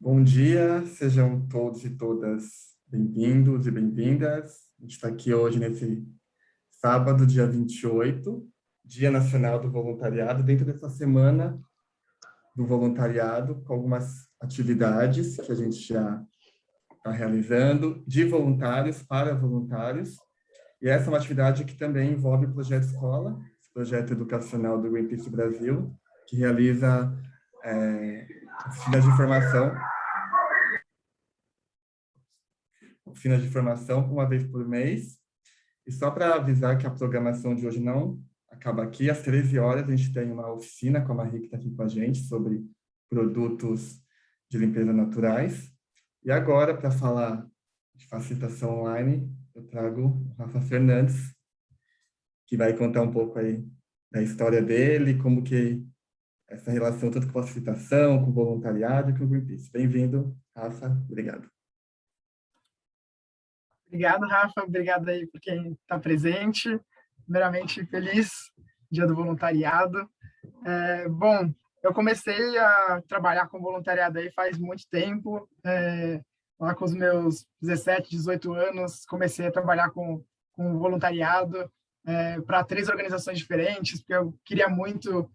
Bom dia, sejam todos e todas bem-vindos e bem-vindas. A gente está aqui hoje nesse sábado, dia 28, Dia Nacional do Voluntariado, dentro dessa semana do voluntariado, com algumas atividades que a gente já está realizando, de voluntários para voluntários. E essa é uma atividade que também envolve o Projeto Escola, esse projeto educacional do Greenpeace Brasil, que realiza oficinas de formação uma vez por mês. E só para avisar que a programação de hoje não acaba aqui, às 13 horas a gente tem uma oficina com a Marie que está aqui com a gente sobre produtos de limpeza naturais. E agora, para falar de facilitação online, eu trago o Rafa Fernandes, que vai contar um pouco aí da história dele, como que essa relação tanto com facilitação, com voluntariado e com o Greenpeace. Bem-vindo, Rafa. Obrigado. Obrigado, Rafa. Obrigado aí por quem está presente. Primeiramente, feliz Dia do Voluntariado. Bom, eu comecei a trabalhar com voluntariado aí faz muito tempo. Lá com os meus 17, 18 anos, comecei a trabalhar com voluntariado para 3 organizações diferentes, porque eu queria muito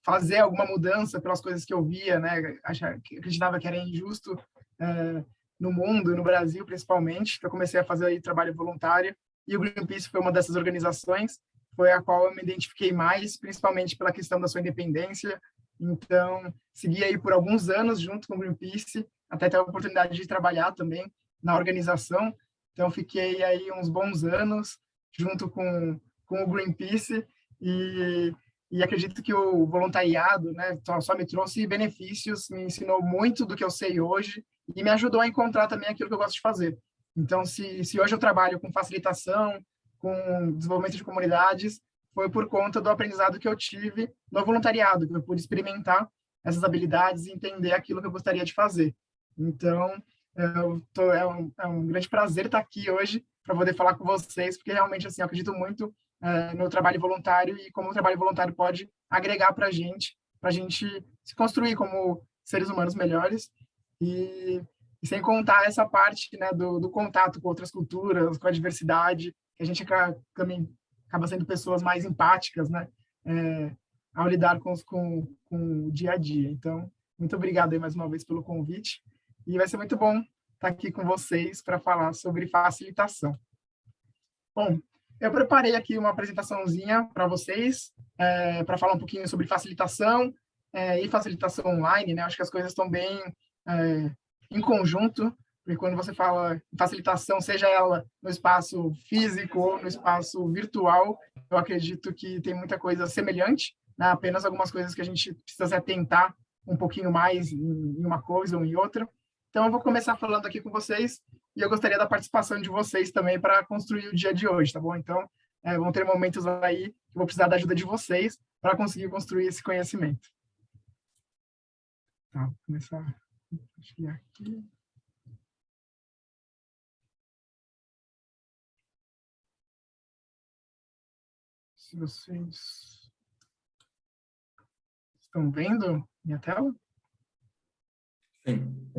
fazer alguma mudança pelas coisas que eu via, né? Acreditava que era injusto no mundo, no Brasil principalmente. Então, eu comecei a fazer aí trabalho voluntário, e o Greenpeace foi uma dessas organizações, foi a qual eu me identifiquei mais, principalmente pela questão da sua independência. Então, segui aí por alguns anos junto com o Greenpeace, até ter a oportunidade de trabalhar também na organização. Então, fiquei aí uns bons anos junto com o Greenpeace, e acredito que o voluntariado, né, só me trouxe benefícios, me ensinou muito do que eu sei hoje e me ajudou a encontrar também aquilo que eu gosto de fazer. Então, se hoje eu trabalho com facilitação, com desenvolvimento de comunidades, foi por conta do aprendizado que eu tive no voluntariado, que eu pude experimentar essas habilidades e entender aquilo que eu gostaria de fazer. Então, é um grande prazer estar aqui hoje para poder falar com vocês, porque realmente assim, eu acredito muito no trabalho voluntário e como o trabalho voluntário pode agregar para a gente se construir como seres humanos melhores, e sem contar essa parte, né, do contato com outras culturas, com a diversidade, que a gente também acaba sendo pessoas mais empáticas, né, ao lidar com o dia a dia. Então, muito obrigado aí mais uma vez pelo convite, e vai ser muito bom estar aqui com vocês para falar sobre facilitação. Bom, eu preparei aqui uma apresentaçãozinha para vocês, para falar um pouquinho sobre facilitação e facilitação online, né? Acho que as coisas estão bem em conjunto, porque quando você fala em facilitação, seja ela no espaço físico ou no espaço virtual, eu acredito que tem muita coisa semelhante, né? Apenas algumas coisas que a gente precisa se atentar um pouquinho mais em uma coisa ou em outra. Então, eu vou começar falando aqui com vocês, e eu gostaria da participação de vocês também para construir o dia de hoje, tá bom? Então, vão ter momentos aí que eu vou precisar da ajuda de vocês para conseguir construir esse conhecimento. Tá, vou começar a compartilhar aqui. Se vocês estão vendo minha tela? Sim.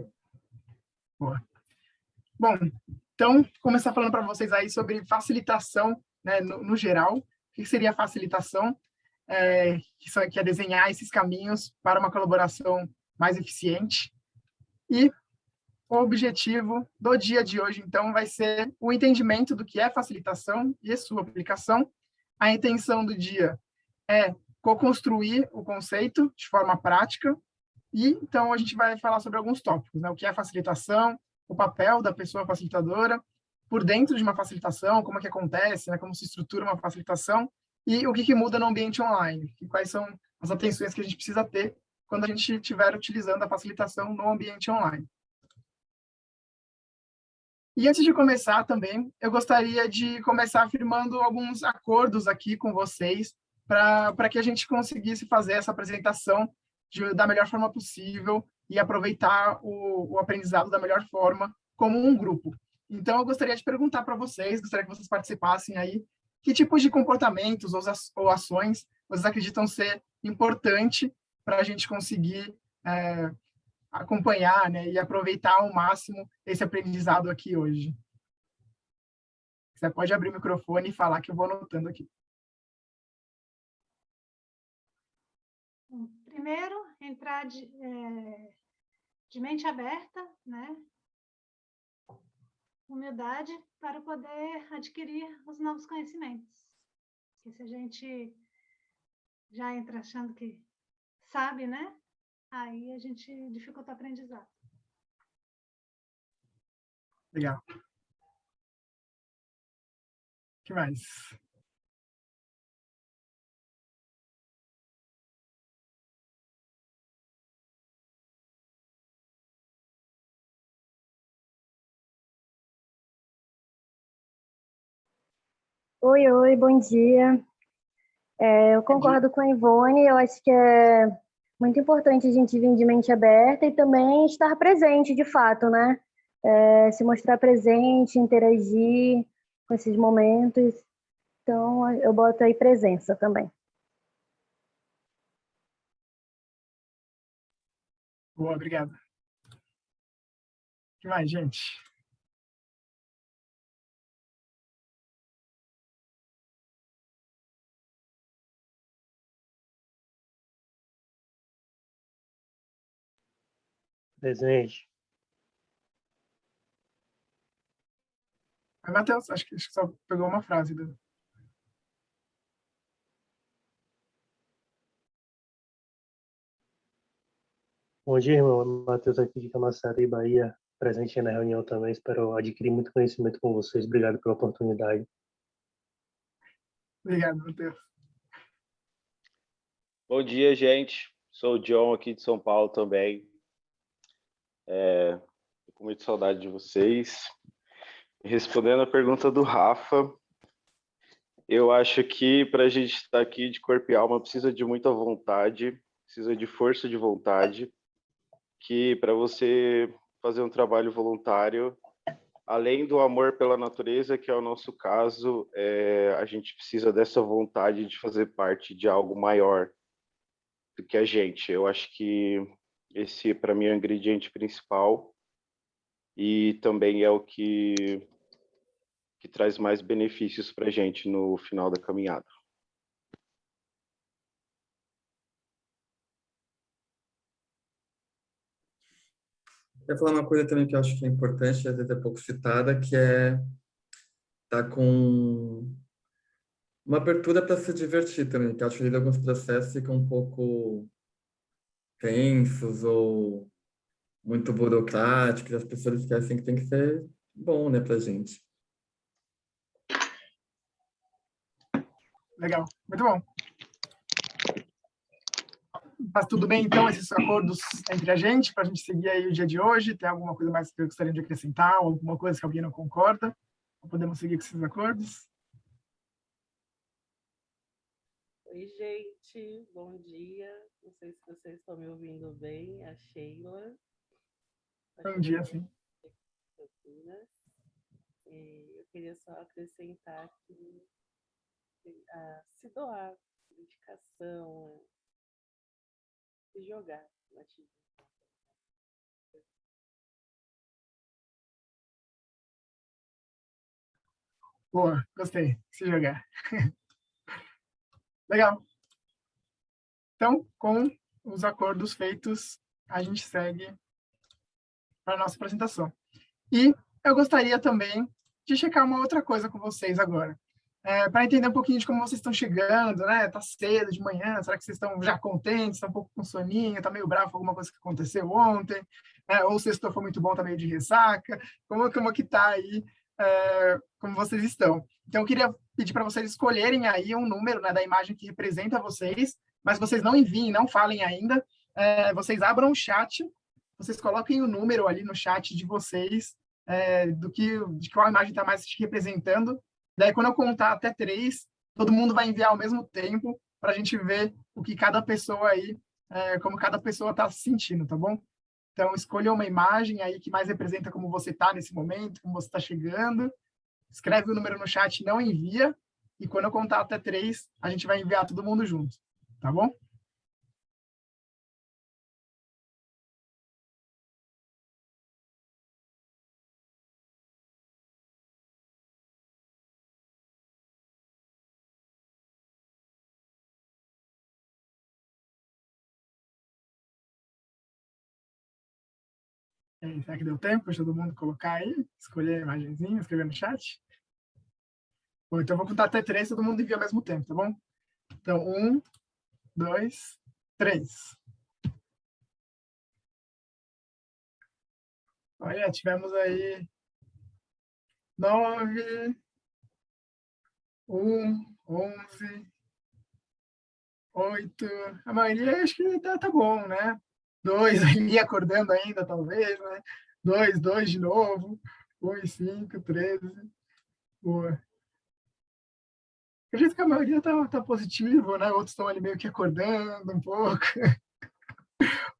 Boa. Bom, então, vou começar falando para vocês aí sobre facilitação, né, no geral. O que seria facilitação? Que é desenhar esses caminhos para uma colaboração mais eficiente. E o objetivo do dia de hoje, então, vai ser o entendimento do que é facilitação e sua aplicação. A intenção do dia é co-construir o conceito de forma prática, e então a gente vai falar sobre alguns tópicos, né? O que é facilitação, o papel da pessoa facilitadora por dentro de uma facilitação, como é que acontece, né? Como se estrutura uma facilitação, e o que muda no ambiente online, e quais são as atenções que a gente precisa ter quando a gente estiver utilizando a facilitação no ambiente online. E antes de começar também, eu gostaria de começar afirmando alguns acordos aqui com vocês para que a gente conseguisse fazer essa apresentação da melhor forma possível e aproveitar o aprendizado da melhor forma como um grupo. Então, eu gostaria de perguntar para vocês, gostaria que vocês participassem aí, que tipos de comportamentos ou ações vocês acreditam ser importante para a gente conseguir acompanhar, né, e aproveitar ao máximo esse aprendizado aqui hoje. Você pode abrir o microfone e falar que eu vou anotando aqui. Primeiro, entrar de mente aberta, né? Humildade para poder adquirir os novos conhecimentos. Porque se a gente já entra achando que sabe, né? Aí a gente dificulta o aprendizado. Legal. O que mais? Oi, oi, bom dia. Eu concordo com a Ivone, eu acho que é muito importante a gente vir de mente aberta e também estar presente, de fato, né? Se mostrar presente, interagir com esses momentos. Então, eu boto aí presença também. Boa, obrigado. O que mais, gente? Presente. Mas, Matheus, acho que só pegou uma frase. Bom dia, irmão. Matheus aqui de Camaçari, Bahia, presente na reunião também. Espero adquirir muito conhecimento com vocês. Obrigado pela oportunidade. Obrigado, Matheus. Bom dia, gente. Sou o John aqui de São Paulo também. Tô com muita saudade de vocês. Respondendo a pergunta do Rafa, eu acho que para a gente estar aqui de corpo e alma precisa de muita vontade, precisa de força de vontade, que para você fazer um trabalho voluntário, além do amor pela natureza, que é o nosso caso, a gente precisa dessa vontade de fazer parte de algo maior do que a gente. Eu acho que esse, para mim, é o ingrediente principal e também é o que traz mais benefícios para a gente no final da caminhada. Eu ia falar uma coisa também que eu acho que é importante, às vezes é pouco citada, que é estar com uma abertura para se divertir também, que eu acho que alguns processos ficam um pouco tensos ou muito burocráticos, as pessoas esquecem que tem que ser bom, né, pra gente. Legal, muito bom. Tá tudo bem, então, esses acordos entre a gente, para a gente seguir aí o dia de hoje? Tem alguma coisa mais que eu gostaria de acrescentar, ou alguma coisa que alguém não concorda? Podemos seguir com esses acordos? Oi, gente, bom dia. Não sei se vocês estão me ouvindo bem, a Sheila. Bom dia, sim. Eu queria só acrescentar que se doar, dedicação, se jogar na atividade. Boa, gostei. Se jogar. Legal. Então, com os acordos feitos, a gente segue para a nossa apresentação. E eu gostaria também de checar uma outra coisa com vocês agora. Para entender um pouquinho de como vocês estão chegando, né? Tá cedo de manhã, será que vocês estão já contentes, estão um pouco com soninho, tá meio bravo com alguma coisa que aconteceu ontem, ou o sexto foi muito bom, tá meio de ressaca, como que tá aí, como vocês estão. Então, eu queria pedir para vocês escolherem aí um número, né, da imagem que representa vocês, mas vocês não enviem, não falem ainda, vocês abram o chat, vocês coloquem o número ali no chat de vocês, de qual imagem está mais te representando. Daí, quando eu contar até 3, todo mundo vai enviar ao mesmo tempo para a gente ver o que cada pessoa aí, como cada pessoa está se sentindo, tá bom? Então, escolha uma imagem aí que mais representa como você está nesse momento, como você está chegando. Escreve o número no chat, não envia. E quando eu contar até 3, a gente vai enviar todo mundo junto, tá bom? E aí, será que deu tempo de todo mundo colocar aí? Escolher a imagenzinha, escrever no chat? Bom, então eu vou contar até 3, todo mundo envia ao mesmo tempo, tá bom? Então, 1, 2, 3. Olha, tivemos aí 9, 11, 8. A maioria acho que tá bom, né? 2 ali acordando ainda, talvez, né? 2 de novo. 1 e 5, 13. Boa. Acredito que a maioria tá positivo, né? Outros estão ali meio que acordando um pouco.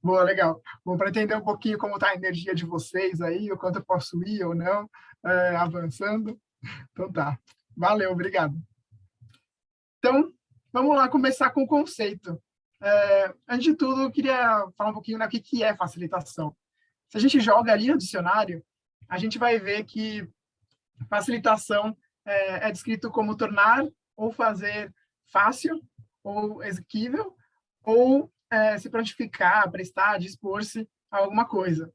Boa, legal. Bom, para entender um pouquinho como está a energia de vocês aí, o quanto eu posso ir ou não, avançando. Então tá. Valeu, obrigado. Então, vamos lá começar com o conceito. Antes de tudo, eu queria falar um pouquinho do que é facilitação. Se a gente joga ali no dicionário, a gente vai ver que facilitação é descrito como tornar ou fazer fácil ou exequível, ou se prontificar, prestar, dispor-se a alguma coisa.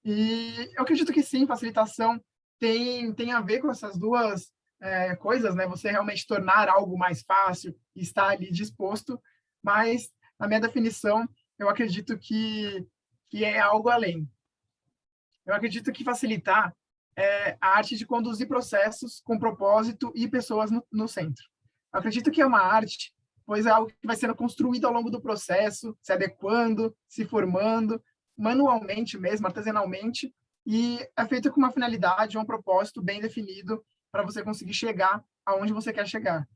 E eu acredito que sim, facilitação tem a ver com essas duas coisas, né? Você realmente tornar algo mais fácil e estar ali disposto, mas, na minha definição, eu acredito que é algo além. Eu acredito que facilitar é a arte de conduzir processos com propósito e pessoas no centro. Eu acredito que é uma arte, pois é algo que vai sendo construído ao longo do processo, se adequando, se formando, manualmente mesmo, artesanalmente, e é feito com uma finalidade, um propósito bem definido para você conseguir chegar aonde você quer chegar.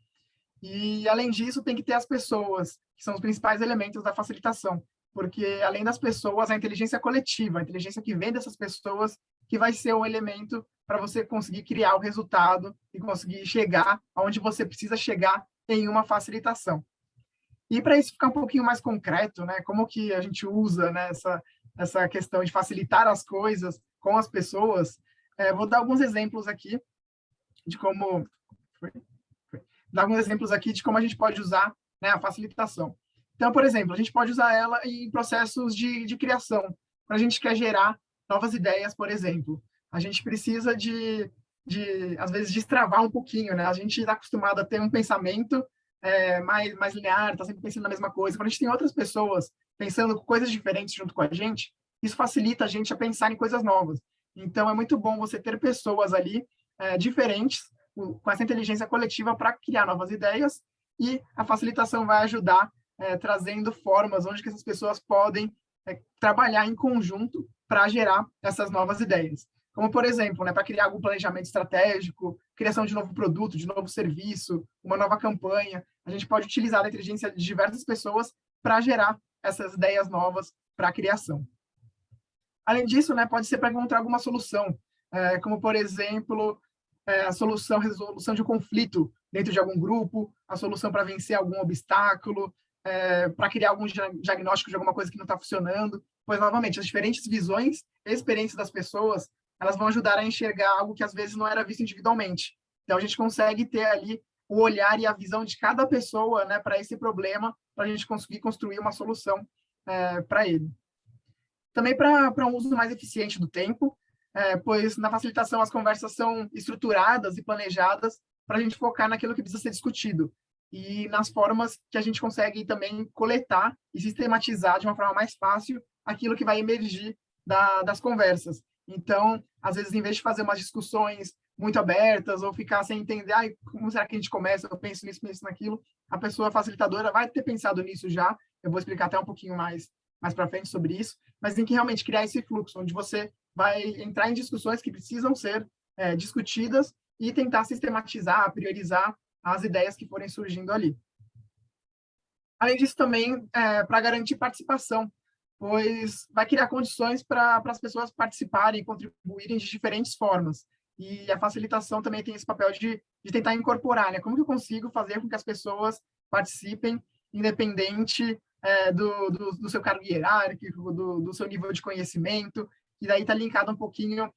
E, além disso, tem que ter as pessoas, que são os principais elementos da facilitação, porque, além das pessoas, a inteligência coletiva, a inteligência que vem dessas pessoas, que vai ser o elemento para você conseguir criar o resultado e conseguir chegar aonde você precisa chegar em uma facilitação. E, para isso ficar um pouquinho mais concreto, né, como que a gente usa, né, essa questão de facilitar as coisas com as pessoas, vou dar alguns exemplos aqui de como... dar alguns exemplos aqui de como a gente pode usar, né, a facilitação. Então, por exemplo, a gente pode usar ela em processos de criação. Quando a gente quer gerar novas ideias, por exemplo, a gente precisa às vezes, destravar um pouquinho, né? A gente está acostumado a ter um pensamento mais linear, está sempre pensando na mesma coisa. Quando a gente tem outras pessoas pensando coisas diferentes junto com a gente, isso facilita a gente a pensar em coisas novas. Então, é muito bom você ter pessoas ali diferentes, com essa inteligência coletiva para criar novas ideias, e a facilitação vai ajudar trazendo formas onde que essas pessoas podem trabalhar em conjunto para gerar essas novas ideias. Como, por exemplo, né, para criar algum planejamento estratégico, criação de novo produto, de novo serviço, uma nova campanha, a gente pode utilizar a inteligência de diversas pessoas para gerar essas ideias novas para a criação. Além disso, né, pode ser para encontrar alguma solução, como, por exemplo, a resolução de um conflito dentro de algum grupo, a solução para vencer algum obstáculo, para criar algum diagnóstico de alguma coisa que não está funcionando. Pois, novamente, as diferentes visões e experiências das pessoas, elas vão ajudar a enxergar algo que às vezes não era visto individualmente. Então, a gente consegue ter ali o olhar e a visão de cada pessoa, né, para esse problema, para a gente conseguir construir uma solução para ele. Também para um uso mais eficiente do tempo, pois na facilitação as conversas são estruturadas e planejadas para a gente focar naquilo que precisa ser discutido e nas formas que a gente consegue também coletar e sistematizar de uma forma mais fácil aquilo que vai emergir das conversas. Então, às vezes, em vez de fazer umas discussões muito abertas ou ficar sem entender, como será que a gente começa, eu penso nisso, penso naquilo, a pessoa facilitadora vai ter pensado nisso já, eu vou explicar até um pouquinho mais para frente sobre isso, mas tem que realmente criar esse fluxo, onde você vai entrar em discussões que precisam ser discutidas e tentar sistematizar, priorizar as ideias que forem surgindo ali. Além disso, também, para garantir participação, pois vai criar condições para as pessoas participarem e contribuírem de diferentes formas. E a facilitação também tem esse papel de tentar incorporar, né? Como que eu consigo fazer com que as pessoas participem, independente do seu cargo hierárquico, do seu nível de conhecimento, e daí está linkado um pouquinho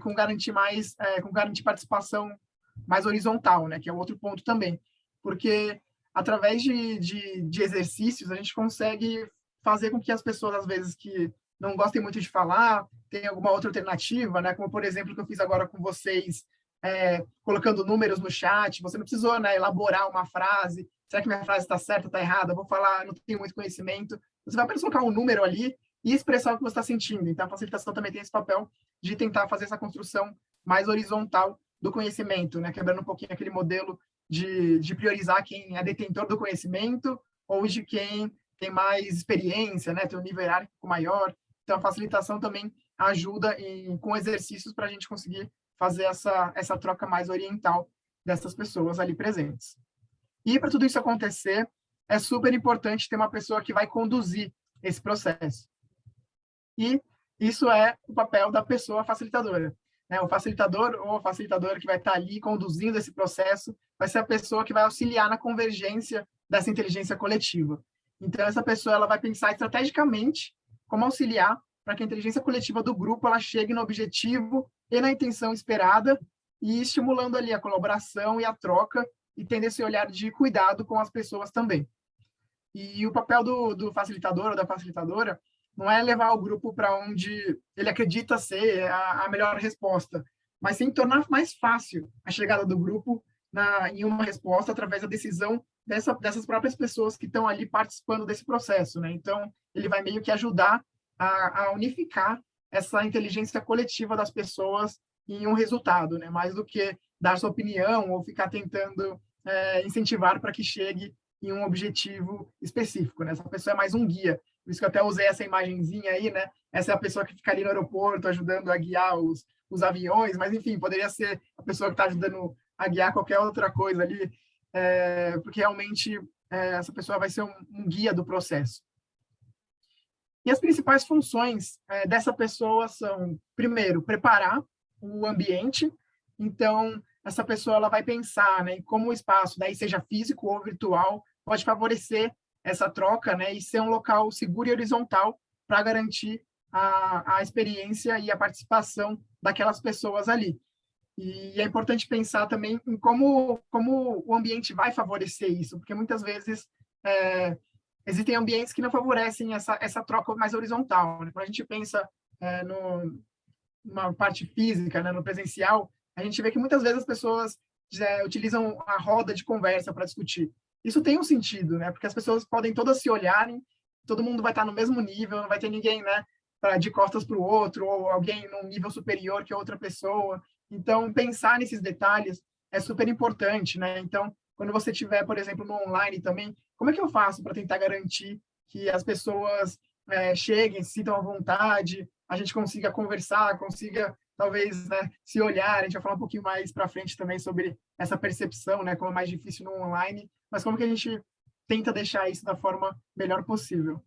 com garantir participação mais horizontal, né? Que é o outro ponto também. Porque, através de exercícios, a gente consegue fazer com que as pessoas, às vezes, que não gostem muito de falar, tem alguma outra alternativa, né? Como, por exemplo, o que eu fiz agora com vocês, colocando números no chat, você não precisou, né, elaborar uma frase, será que minha frase está certa, está errada? Vou falar, não tenho muito conhecimento. Você vai apenas colocar um número ali e expressar o que você está sentindo. Então, a facilitação também tem esse papel de tentar fazer essa construção mais horizontal do conhecimento, né? Quebrando um pouquinho aquele modelo de priorizar quem é detentor do conhecimento ou de quem tem mais experiência, né? Tem um nível hierárquico maior. Então, a facilitação também ajuda com exercícios para a gente conseguir fazer essa troca mais oriental dessas pessoas ali presentes. E para tudo isso acontecer, é super importante ter uma pessoa que vai conduzir esse processo. E isso é o papel da pessoa facilitadora, né? O facilitador ou a facilitadora que vai estar ali conduzindo esse processo vai ser a pessoa que vai auxiliar na convergência dessa inteligência coletiva. Então, essa pessoa ela vai pensar estrategicamente como auxiliar para que a inteligência coletiva do grupo ela chegue no objetivo e na intenção esperada e estimulando ali a colaboração e a troca e tendo esse olhar de cuidado com as pessoas também. E o papel do facilitador ou da facilitadora não é levar o grupo para onde ele acredita ser a melhor resposta, mas sim tornar mais fácil a chegada do grupo em uma resposta através da decisão dessas próprias pessoas que estão ali participando desse processo, né? Então, ele vai meio que ajudar a unificar essa inteligência coletiva das pessoas em um resultado, né? Mais do que dar sua opinião ou ficar tentando incentivar para que chegue em um objetivo específico, né? Essa pessoa é mais um guia. Por isso que eu até usei essa imagenzinha aí, né? Essa é a pessoa que fica ali no aeroporto ajudando a guiar os aviões, mas, enfim, poderia ser a pessoa que está ajudando a guiar qualquer outra coisa ali, porque realmente essa pessoa vai ser um guia do processo. E as principais funções dessa pessoa são, primeiro, preparar o ambiente. Então, essa pessoa ela vai pensar, né, em como o espaço, daí seja físico ou virtual, pode favorecer essa troca, né, e ser um local seguro e horizontal para garantir a experiência e a participação daquelas pessoas ali. E é importante pensar também em como o ambiente vai favorecer isso, porque muitas vezes existem ambientes que não favorecem essa troca mais horizontal, né? Quando a gente pensa numa parte física, né, no presencial, a gente vê que muitas vezes as pessoas utilizam a roda de conversa para discutir. Isso tem um sentido, né? Porque as pessoas podem todas se olharem, todo mundo vai estar no mesmo nível, não vai ter ninguém, né, de costas para o outro, ou alguém num nível superior que a outra pessoa. Então, pensar nesses detalhes é super importante, né? Então, quando você estiver, por exemplo, no online também, como é que eu faço para tentar garantir que as pessoas cheguem, se sintam à vontade, a gente consiga conversar, consiga, talvez, né, se olhar. A gente vai falar um pouquinho mais para frente também sobre essa percepção, né, como é mais difícil no online, mas como que a gente tenta deixar isso da forma melhor possível.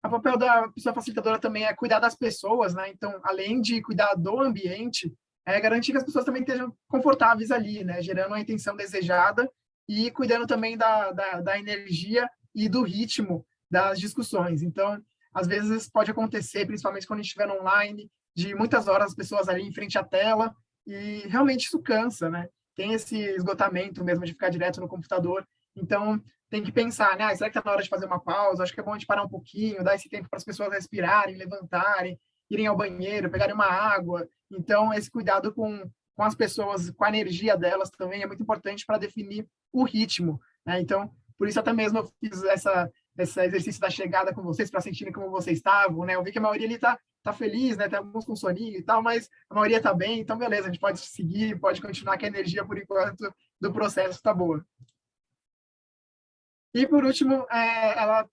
O papel da pessoa facilitadora também é cuidar das pessoas, né? Então, além de cuidar do ambiente, é garantir que as pessoas também estejam confortáveis ali, né? Gerando a intenção desejada e cuidando também da energia e do ritmo das discussões. Então, às vezes pode acontecer, principalmente quando a gente estiver online, de muitas horas as pessoas ali em frente à tela, e realmente isso cansa, né? Tem esse esgotamento mesmo de ficar direto no computador. Então, tem que pensar, né? Será que está na hora de fazer uma pausa? Acho que é bom a gente parar um pouquinho, dar esse tempo para as pessoas respirarem, levantarem, irem ao banheiro, pegarem uma água. Então, esse cuidado com as pessoas, com a energia delas também é muito importante para definir o ritmo, né? Então, por isso até mesmo eu fiz esse exercício da chegada com vocês, para sentirem como vocês estavam, né? Eu vi que a maioria ali tá feliz, né? Tem alguns com soninho e tal, mas a maioria tá bem, então beleza, a gente pode seguir, pode continuar, que a energia, por enquanto, do processo tá boa. E, por último,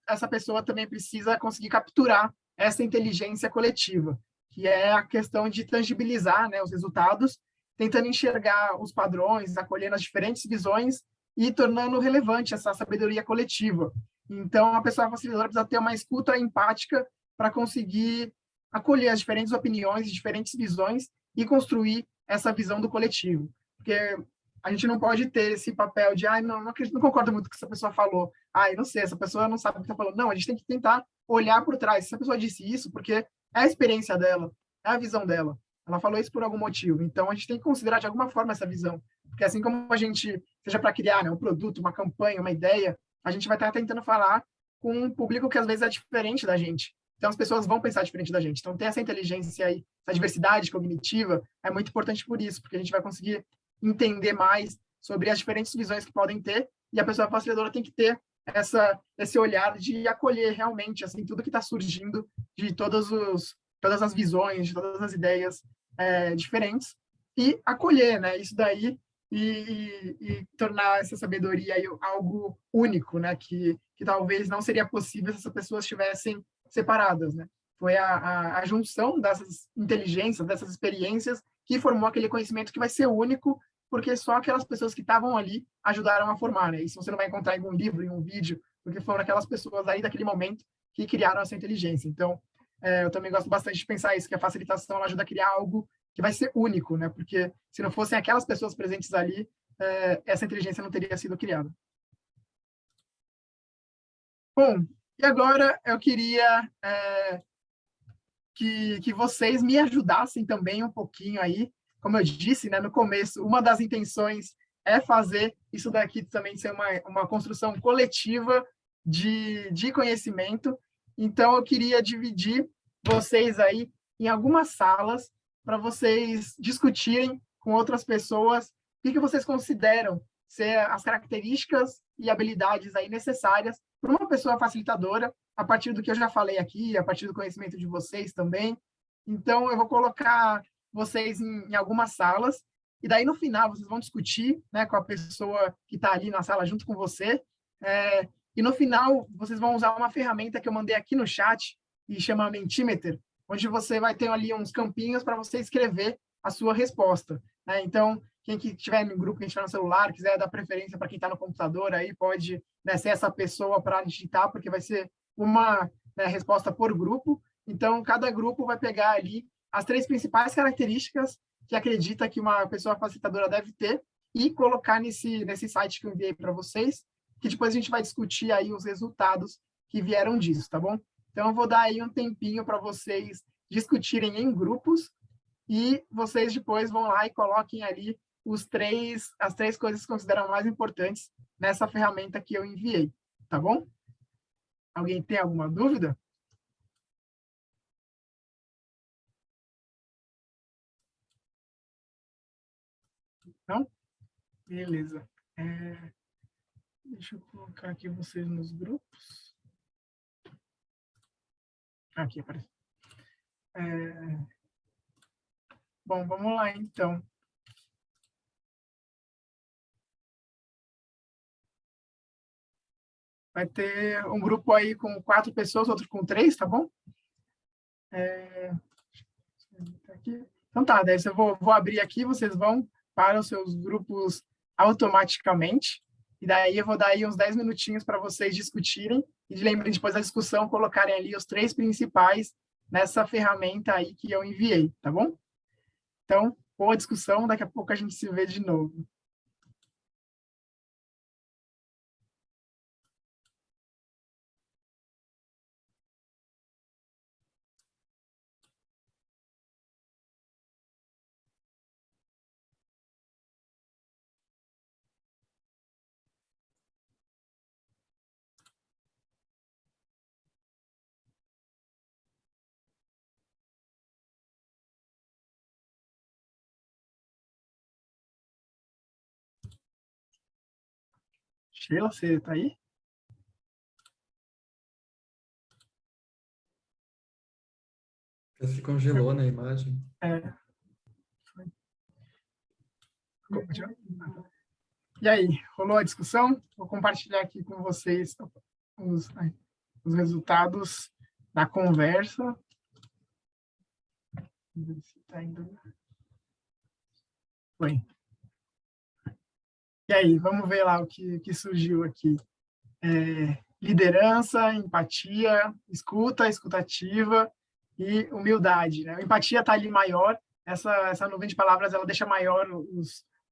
essa pessoa também precisa conseguir capturar essa inteligência coletiva, que é a questão de tangibilizar, né, os resultados, tentando enxergar os padrões, acolhendo as diferentes visões e tornando relevante essa sabedoria coletiva. Então, a pessoa facilitadora precisa ter uma escuta empática para conseguir acolher as diferentes opiniões, diferentes visões e construir essa visão do coletivo. Porque a gente não pode ter esse papel de não concordo muito com o que essa pessoa falou. Não sei, essa pessoa não sabe o que está falando. Não, a gente tem que tentar olhar por trás. Se a pessoa disse isso, porque é a experiência dela, é a visão dela. Ela falou isso por algum motivo. Então, a gente tem que considerar de alguma forma essa visão. Porque assim como a gente, seja para criar, né, um produto, uma campanha, uma ideia, a gente vai estar tentando falar com um público que às vezes é diferente da gente. Então, as pessoas vão pensar diferente da gente. Então, ter essa inteligência aí, essa diversidade cognitiva é muito importante por isso, porque a gente vai conseguir entender mais sobre as diferentes visões que podem ter, e a pessoa facilitadora tem que ter esse olhar de acolher realmente assim tudo que está surgindo de todas as visões, de todas as ideias diferentes, e acolher, né, isso daí e tornar essa sabedoria aí algo único, né, que talvez não seria possível se essas pessoas estivessem separadas, né? Foi a junção dessas inteligências, dessas experiências, que formou aquele conhecimento que vai ser único, porque só aquelas pessoas que estavam ali ajudaram a formar, né? Isso você não vai encontrar em um livro, em um vídeo, porque foram aquelas pessoas ali daquele momento que criaram essa inteligência. Então, eu também gosto bastante de pensar isso, que a facilitação ela ajuda a criar algo que vai ser único, né? Porque se não fossem aquelas pessoas presentes ali, essa inteligência não teria sido criada. Bom, e agora eu queria que vocês me ajudassem também um pouquinho aí. Como eu disse, né, no começo, uma das intenções é fazer isso daqui também ser uma construção coletiva de conhecimento. Então, eu queria dividir vocês aí em algumas salas para vocês discutirem com outras pessoas o que vocês consideram ser as características e habilidades aí necessárias para uma pessoa facilitadora, a partir do que eu já falei aqui, a partir do conhecimento de vocês também. Então, eu vou colocar vocês em algumas salas, e daí no final vocês vão discutir, né, com a pessoa que está ali na sala junto com você, e no final vocês vão usar uma ferramenta que eu mandei aqui no chat, e chama Mentimeter, onde você vai ter ali uns campinhos para você escrever a sua resposta, né? Então, quem que estiver no grupo, quem estiver no celular, quiser dar preferência para quem está no computador, aí pode, né, ser essa pessoa para digitar, porque vai ser uma, né, resposta por grupo. Então, cada grupo vai pegar ali as 3 principais características que acredita que uma pessoa facilitadora deve ter e colocar nesse site que eu enviei para vocês, que depois a gente vai discutir aí os resultados que vieram disso, tá bom? Então, eu vou dar aí um tempinho para vocês discutirem em grupos e vocês depois vão lá e coloquem ali as 3 coisas que consideram mais importantes nessa ferramenta que eu enviei, tá bom? Alguém tem alguma dúvida? Não? Beleza. Deixa eu colocar aqui vocês nos grupos. Aqui apareceu. Bom, vamos lá, então. Vai ter um grupo aí com 4 pessoas, outro com 3, tá bom? Então tá, daí eu vou abrir aqui, vocês vão para os seus grupos automaticamente, e daí eu vou dar aí uns 10 minutinhos para vocês discutirem, e lembrem depois da discussão, colocarem ali os 3 principais nessa ferramenta aí que eu enviei, tá bom? Então, boa discussão, daqui a pouco a gente se vê de novo. Sheila, você está aí? Se congelou na imagem. E aí, rolou a discussão? Vou compartilhar aqui com vocês os resultados da conversa. Vamos ver se está indo. Foi. E aí, vamos ver lá o que surgiu aqui. Liderança, empatia, escutativa e humildade, né? A empatia está ali maior, essa nuvem de palavras ela deixa maior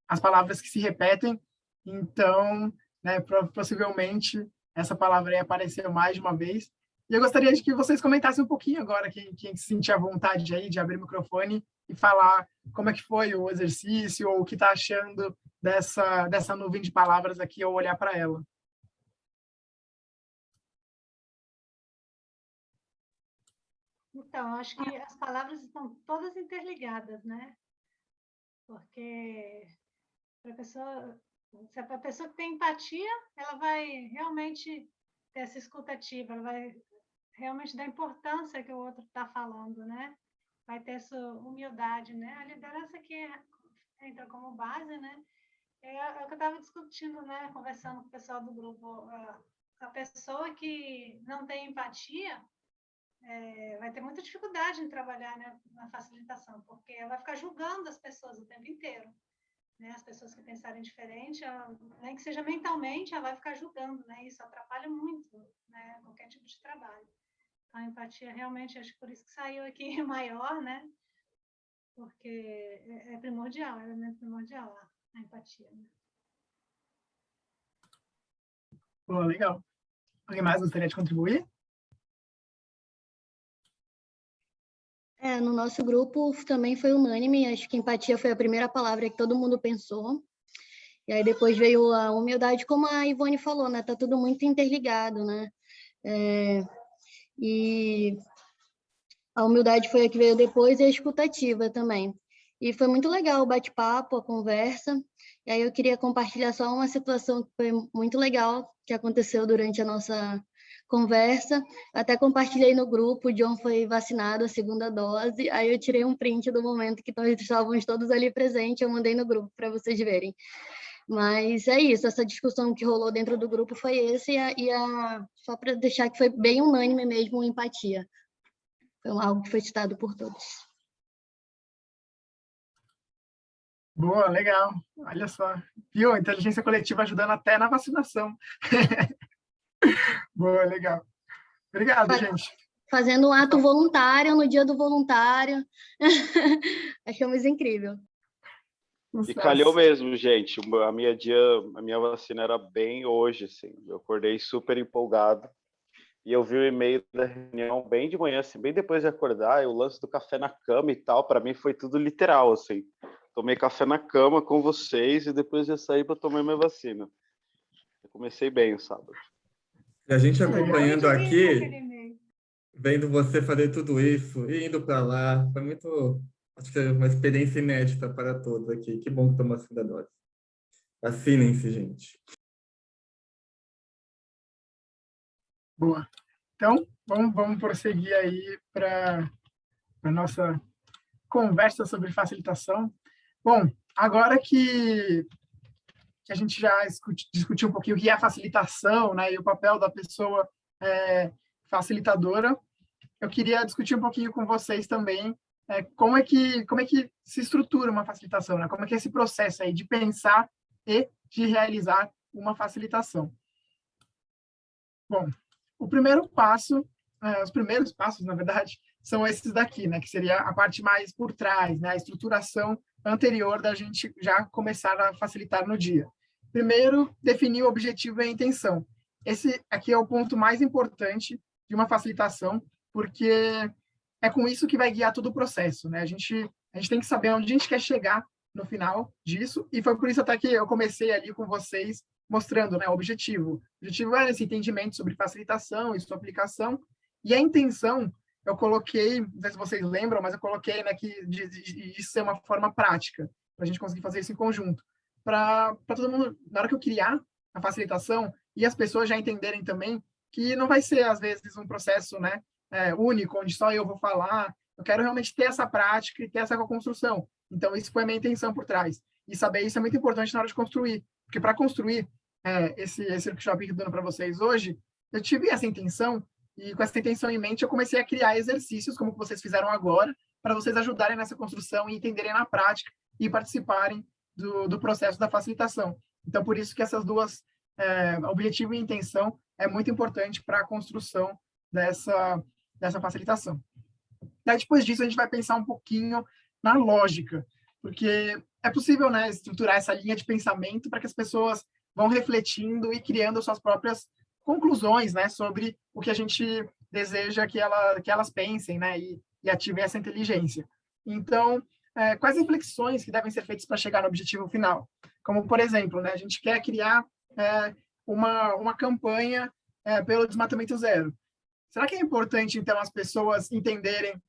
as palavras que se repetem, então, né, possivelmente essa palavra aí apareceu mais de uma vez. E eu gostaria de que vocês comentassem um pouquinho agora, quem se sentir à vontade aí de abrir o microfone e falar como é que foi o exercício ou o que está achando dessa nuvem de palavras aqui ao olhar para ela. Então, eu acho que as palavras estão todas interligadas, né? Porque para a pessoa, se a pessoa que tem empatia, ela vai realmente ter essa escutativa, ela vai realmente dar importância que o outro está falando, né? Vai ter essa humildade, né? A liderança que entra como base, né? É o que eu estava discutindo, né? Conversando com o pessoal do grupo. A pessoa que não tem empatia vai ter muita dificuldade em trabalhar, né, na facilitação, porque ela vai ficar julgando as pessoas o tempo inteiro. Né? As pessoas que pensarem diferente, nem que seja mentalmente, ela vai ficar julgando, né? Isso atrapalha muito, né? Qualquer tipo de trabalho. A empatia realmente, acho que por isso que saiu aqui maior, né? Porque é primordial, é elemento primordial a empatia. Né? Pô, legal. Alguém mais gostaria de contribuir? No nosso grupo também foi unânime, acho que empatia foi a primeira palavra que todo mundo pensou. E aí depois veio a humildade, como a Ivone falou, né? Tá tudo muito interligado, né? E a humildade foi a que veio depois e a escutativa também. E foi muito legal o bate-papo, a conversa. E aí eu queria compartilhar só uma situação que foi muito legal, que aconteceu durante a nossa conversa. Até compartilhei no grupo, o John foi vacinado a segunda dose, aí eu tirei um print do momento que nós estávamos todos ali presentes, eu mandei no grupo para vocês verem. Mas é isso, essa discussão que rolou dentro do grupo foi esse, só para deixar que foi bem unânime mesmo, empatia. Foi algo que foi citado por todos. Boa, legal. Olha só. Viu? Inteligência coletiva ajudando até na vacinação. Boa, legal. Obrigado, gente. Fazendo um ato voluntário no dia do voluntário. Achamos incrível. E calhou mesmo, gente. A minha vacina era bem hoje, assim. Eu acordei super empolgado. E eu vi o e-mail da reunião bem de manhã, assim, bem depois de acordar, o lance do café na cama e tal, para mim foi tudo literal, assim. Tomei café na cama com vocês e depois já saí para tomar minha vacina. Eu comecei bem o sábado. E a gente acompanhando aqui, vendo você fazer tudo isso, e indo para lá, foi muito, acho que é uma experiência inédita para todos aqui. Que bom que tomou a segunda dose. Vacinem-se, gente. Boa. Então, vamos prosseguir aí para a nossa conversa sobre facilitação. Bom, agora que a gente já discutiu um pouquinho o que é a facilitação, né, e o papel da pessoa facilitadora, eu queria discutir um pouquinho com vocês também como é que se estrutura uma facilitação, né? Como é que é esse processo aí de pensar e de realizar uma facilitação. Bom, o primeiro passo, os primeiros passos, na verdade, são esses daqui, né? Que seria a parte mais por trás, né? A estruturação anterior da gente já começar a facilitar no dia. Primeiro, definir o objetivo e a intenção. Esse aqui é o ponto mais importante de uma facilitação, porque é com isso que vai guiar todo o processo, né? A gente tem que saber onde a gente quer chegar no final disso, e foi por isso até que eu comecei ali com vocês mostrando, né, o objetivo. O objetivo é esse entendimento sobre facilitação e sua aplicação, e a intenção, eu coloquei, não sei se vocês lembram, mas eu coloquei, né, que de ser uma forma prática, para a gente conseguir fazer isso em conjunto. Para todo mundo, na hora que eu criar a facilitação, e as pessoas já entenderem também que não vai ser, às vezes, um processo, né, único, onde só eu vou falar. Eu quero realmente ter essa prática e ter essa construção. Então, isso foi a minha intenção por trás. E saber isso é muito importante na hora de construir. Porque para construir esse workshop que eu estou dando para vocês hoje, eu tive essa intenção, e com essa intenção em mente, eu comecei a criar exercícios, como vocês fizeram agora, para vocês ajudarem nessa construção e entenderem na prática e participarem do processo da facilitação. Então, por isso que essas duas, objetivo e intenção, é muito importante para a construção dessa facilitação. Daí, depois disso, a gente vai pensar um pouquinho na lógica, porque é possível, né, estruturar essa linha de pensamento para que as pessoas vão refletindo e criando suas próprias conclusões, né, sobre o que a gente deseja que elas pensem, né, e ativem essa inteligência. Então, quais reflexões que devem ser feitas para chegar no objetivo final? Como, por exemplo, né, a gente quer criar uma campanha pelo desmatamento zero. será que é importante, então, as pessoas entenderem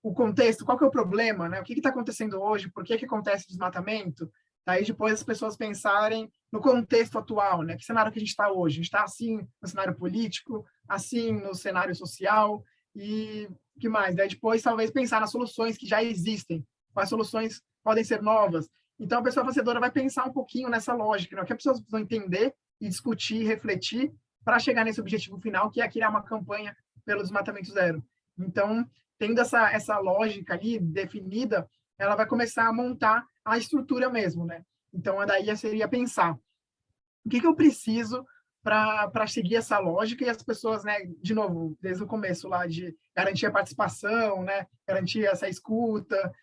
o contexto, qual que é o problema, né? O que está acontecendo hoje, por que acontece desmatamento? Aí depois as pessoas pensarem no contexto atual, né? Que cenário que a gente está hoje? A gente está assim no cenário político, assim no cenário social, e o que mais? Daí depois talvez pensar nas soluções que já existem, quais soluções podem ser novas. Então a pessoa facilitadora vai pensar um pouquinho nessa lógica, né? Que as pessoas precisam entender e discutir, refletir, para chegar nesse objetivo final, que é criar uma campanha pelo desmatamento zero. Então, tendo essa lógica ali definida, ela vai começar a montar a estrutura mesmo, né? Então, daí seria pensar o que eu preciso para seguir essa lógica e as pessoas, né, de novo, desde o começo lá, de garantir a participação, né, garantir essa escuta,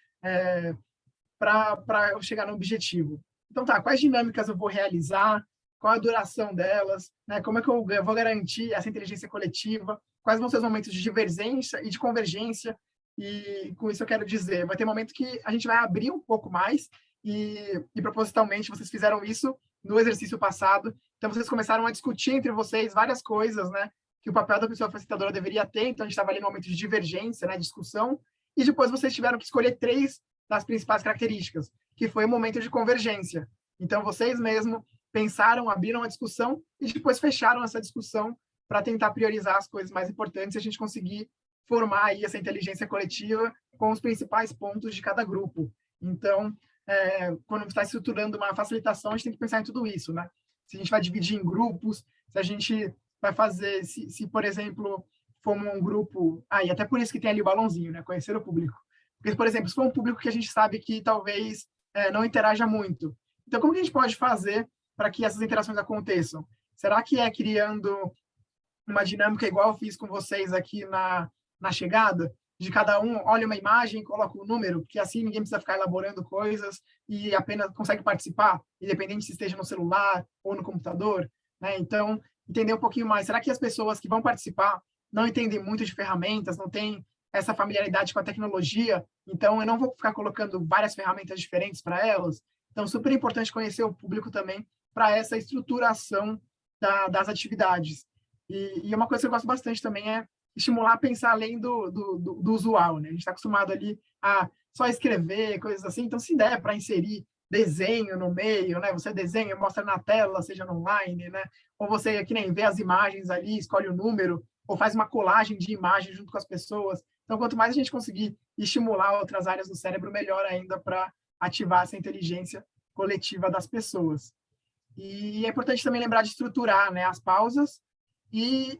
para eu chegar no objetivo. Então, tá, quais dinâmicas eu vou realizar, qual a duração delas, né, como é que eu vou garantir essa inteligência coletiva, quais vão ser os momentos de divergência e de convergência, e com isso eu quero dizer, vai ter momento que a gente vai abrir um pouco mais, e propositalmente vocês fizeram isso no exercício passado, então vocês começaram a discutir entre vocês várias coisas, né, que o papel da pessoa facilitadora deveria ter, então a gente estava ali no momento de divergência, né, discussão, e depois vocês tiveram que escolher 3 das principais características, que foi o momento de convergência. Então vocês mesmo pensaram, abriram a discussão e depois fecharam essa discussão para tentar priorizar as coisas mais importantes e a gente conseguir formar aí essa inteligência coletiva com os principais pontos de cada grupo. Então, quando está estruturando uma facilitação, a gente tem que pensar em tudo isso, né? Se a gente vai dividir em grupos, se a gente vai fazer, se por exemplo, for um grupo... e até por isso que tem ali o balãozinho, né? Conhecer o público. Porque, por exemplo, se for um público que a gente sabe que talvez não interaja muito, então como que a gente pode fazer para que essas interações aconteçam? Será que é criando uma dinâmica igual eu fiz com vocês aqui na chegada, de cada um olha uma imagem e coloca um número, porque assim ninguém precisa ficar elaborando coisas e apenas consegue participar, independente se esteja no celular ou no computador, né? Então, entender um pouquinho mais. Será que as pessoas que vão participar não entendem muito de ferramentas, não têm essa familiaridade com a tecnologia, então eu não vou ficar colocando várias ferramentas diferentes para elas? Então, super importante conhecer o público também para essa estruturação das atividades. E uma coisa que eu gosto bastante também é estimular a pensar além do usual, né? A gente está acostumado ali a só escrever, coisas assim, então se der para inserir desenho no meio, né? Você desenha, mostra na tela, seja no online, né? Ou você, que nem vê as imagens ali, escolhe o número, ou faz uma colagem de imagens junto com as pessoas. Então, quanto mais a gente conseguir estimular outras áreas do cérebro, melhor ainda para ativar essa inteligência coletiva das pessoas. E é importante também lembrar de estruturar, né, as pausas e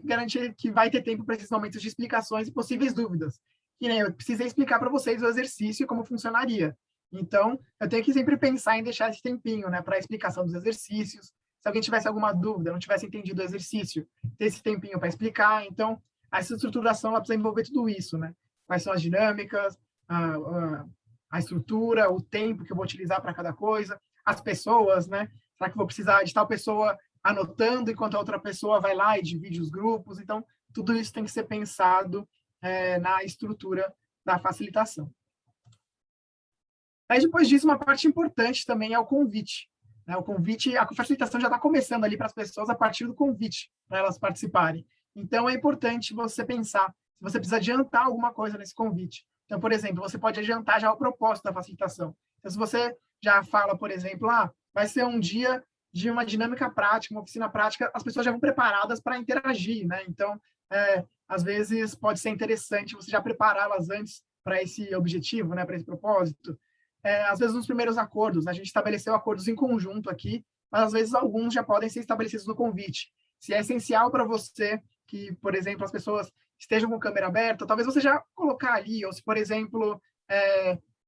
garantir que vai ter tempo para esses momentos de explicações e possíveis dúvidas. Que nem eu precisei explicar para vocês o exercício e como funcionaria. Então, eu tenho que sempre pensar em deixar esse tempinho, né, para a explicação dos exercícios. Se alguém tivesse alguma dúvida, não tivesse entendido o exercício, ter esse tempinho para explicar. Então, essa estruturação ela precisa envolver tudo isso, né? Quais são as dinâmicas, a estrutura, o tempo que eu vou utilizar para cada coisa, as pessoas, né? Será que eu vou precisar de tal pessoa anotando enquanto a outra pessoa vai lá e divide os grupos? Então, tudo isso tem que ser pensado na estrutura da facilitação. Aí, depois disso, uma parte importante também é o convite. Né? O convite, a facilitação já está começando ali para as pessoas a partir do convite, para elas participarem. Então, é importante você pensar se você precisa adiantar alguma coisa nesse convite. Então, por exemplo, você pode adiantar já o propósito da facilitação. Então, se você já fala, por exemplo, vai ser um dia de uma dinâmica prática, uma oficina prática, as pessoas já vão preparadas para interagir, né? Então, às vezes, pode ser interessante você já prepará-las antes para esse objetivo, né? Para esse propósito. Às vezes, nos primeiros acordos, a gente estabeleceu acordos em conjunto aqui, mas às vezes alguns já podem ser estabelecidos no convite. Se é essencial para você que, por exemplo, as pessoas estejam com câmera aberta, talvez você já colocar ali, ou se, por exemplo,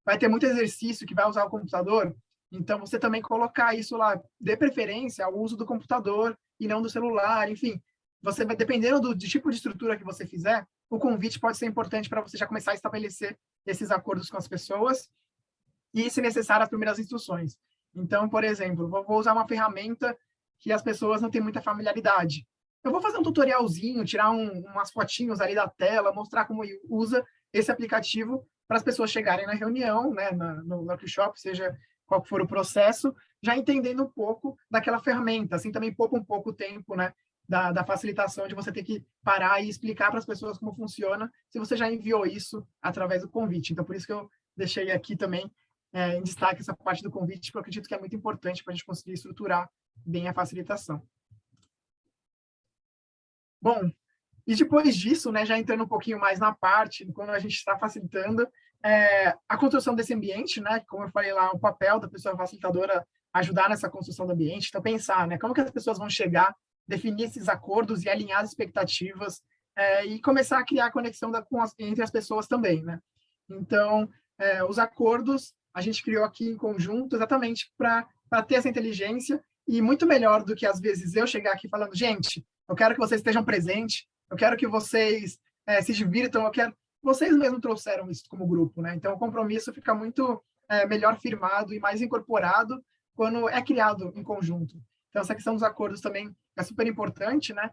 vai ter muito exercício que vai usar o computador, então você também colocar isso lá, dê preferência ao uso do computador e não do celular, enfim, você vai, dependendo do tipo de estrutura que você fizer, o convite pode ser importante para você já começar a estabelecer esses acordos com as pessoas e, se necessário, as primeiras instruções. Então, por exemplo, vou usar uma ferramenta que as pessoas não têm muita familiaridade. Eu vou fazer um tutorialzinho, tirar umas fotinhos ali da tela, mostrar como usa esse aplicativo para as pessoas chegarem na reunião, né, no workshop, seja qual for o processo, já entendendo um pouco daquela ferramenta. Assim também poupa um pouco o tempo, né, da facilitação, de você ter que parar e explicar para as pessoas como funciona, se você já enviou isso através do convite. Então, por isso que eu deixei aqui também em destaque essa parte do convite, porque eu acredito que é muito importante para a gente conseguir estruturar bem a facilitação. Bom, e depois disso, né, já entrando um pouquinho mais na parte, quando a gente está facilitando, a construção desse ambiente, né, como eu falei lá, o papel da pessoa facilitadora ajudar nessa construção do ambiente, então pensar, né, como que as pessoas vão chegar, definir esses acordos e alinhar as expectativas e começar a criar conexão entre as pessoas também, né. Então, os acordos a gente criou aqui em conjunto exatamente para ter essa inteligência e muito melhor do que, às vezes, eu chegar aqui falando, gente, eu quero que vocês estejam presentes, eu quero que vocês se divirtam, eu quero... Vocês mesmos trouxeram isso como grupo, né? Então, o compromisso fica muito melhor firmado e mais incorporado quando é criado em conjunto. Então, essa questão dos acordos também é super importante, né?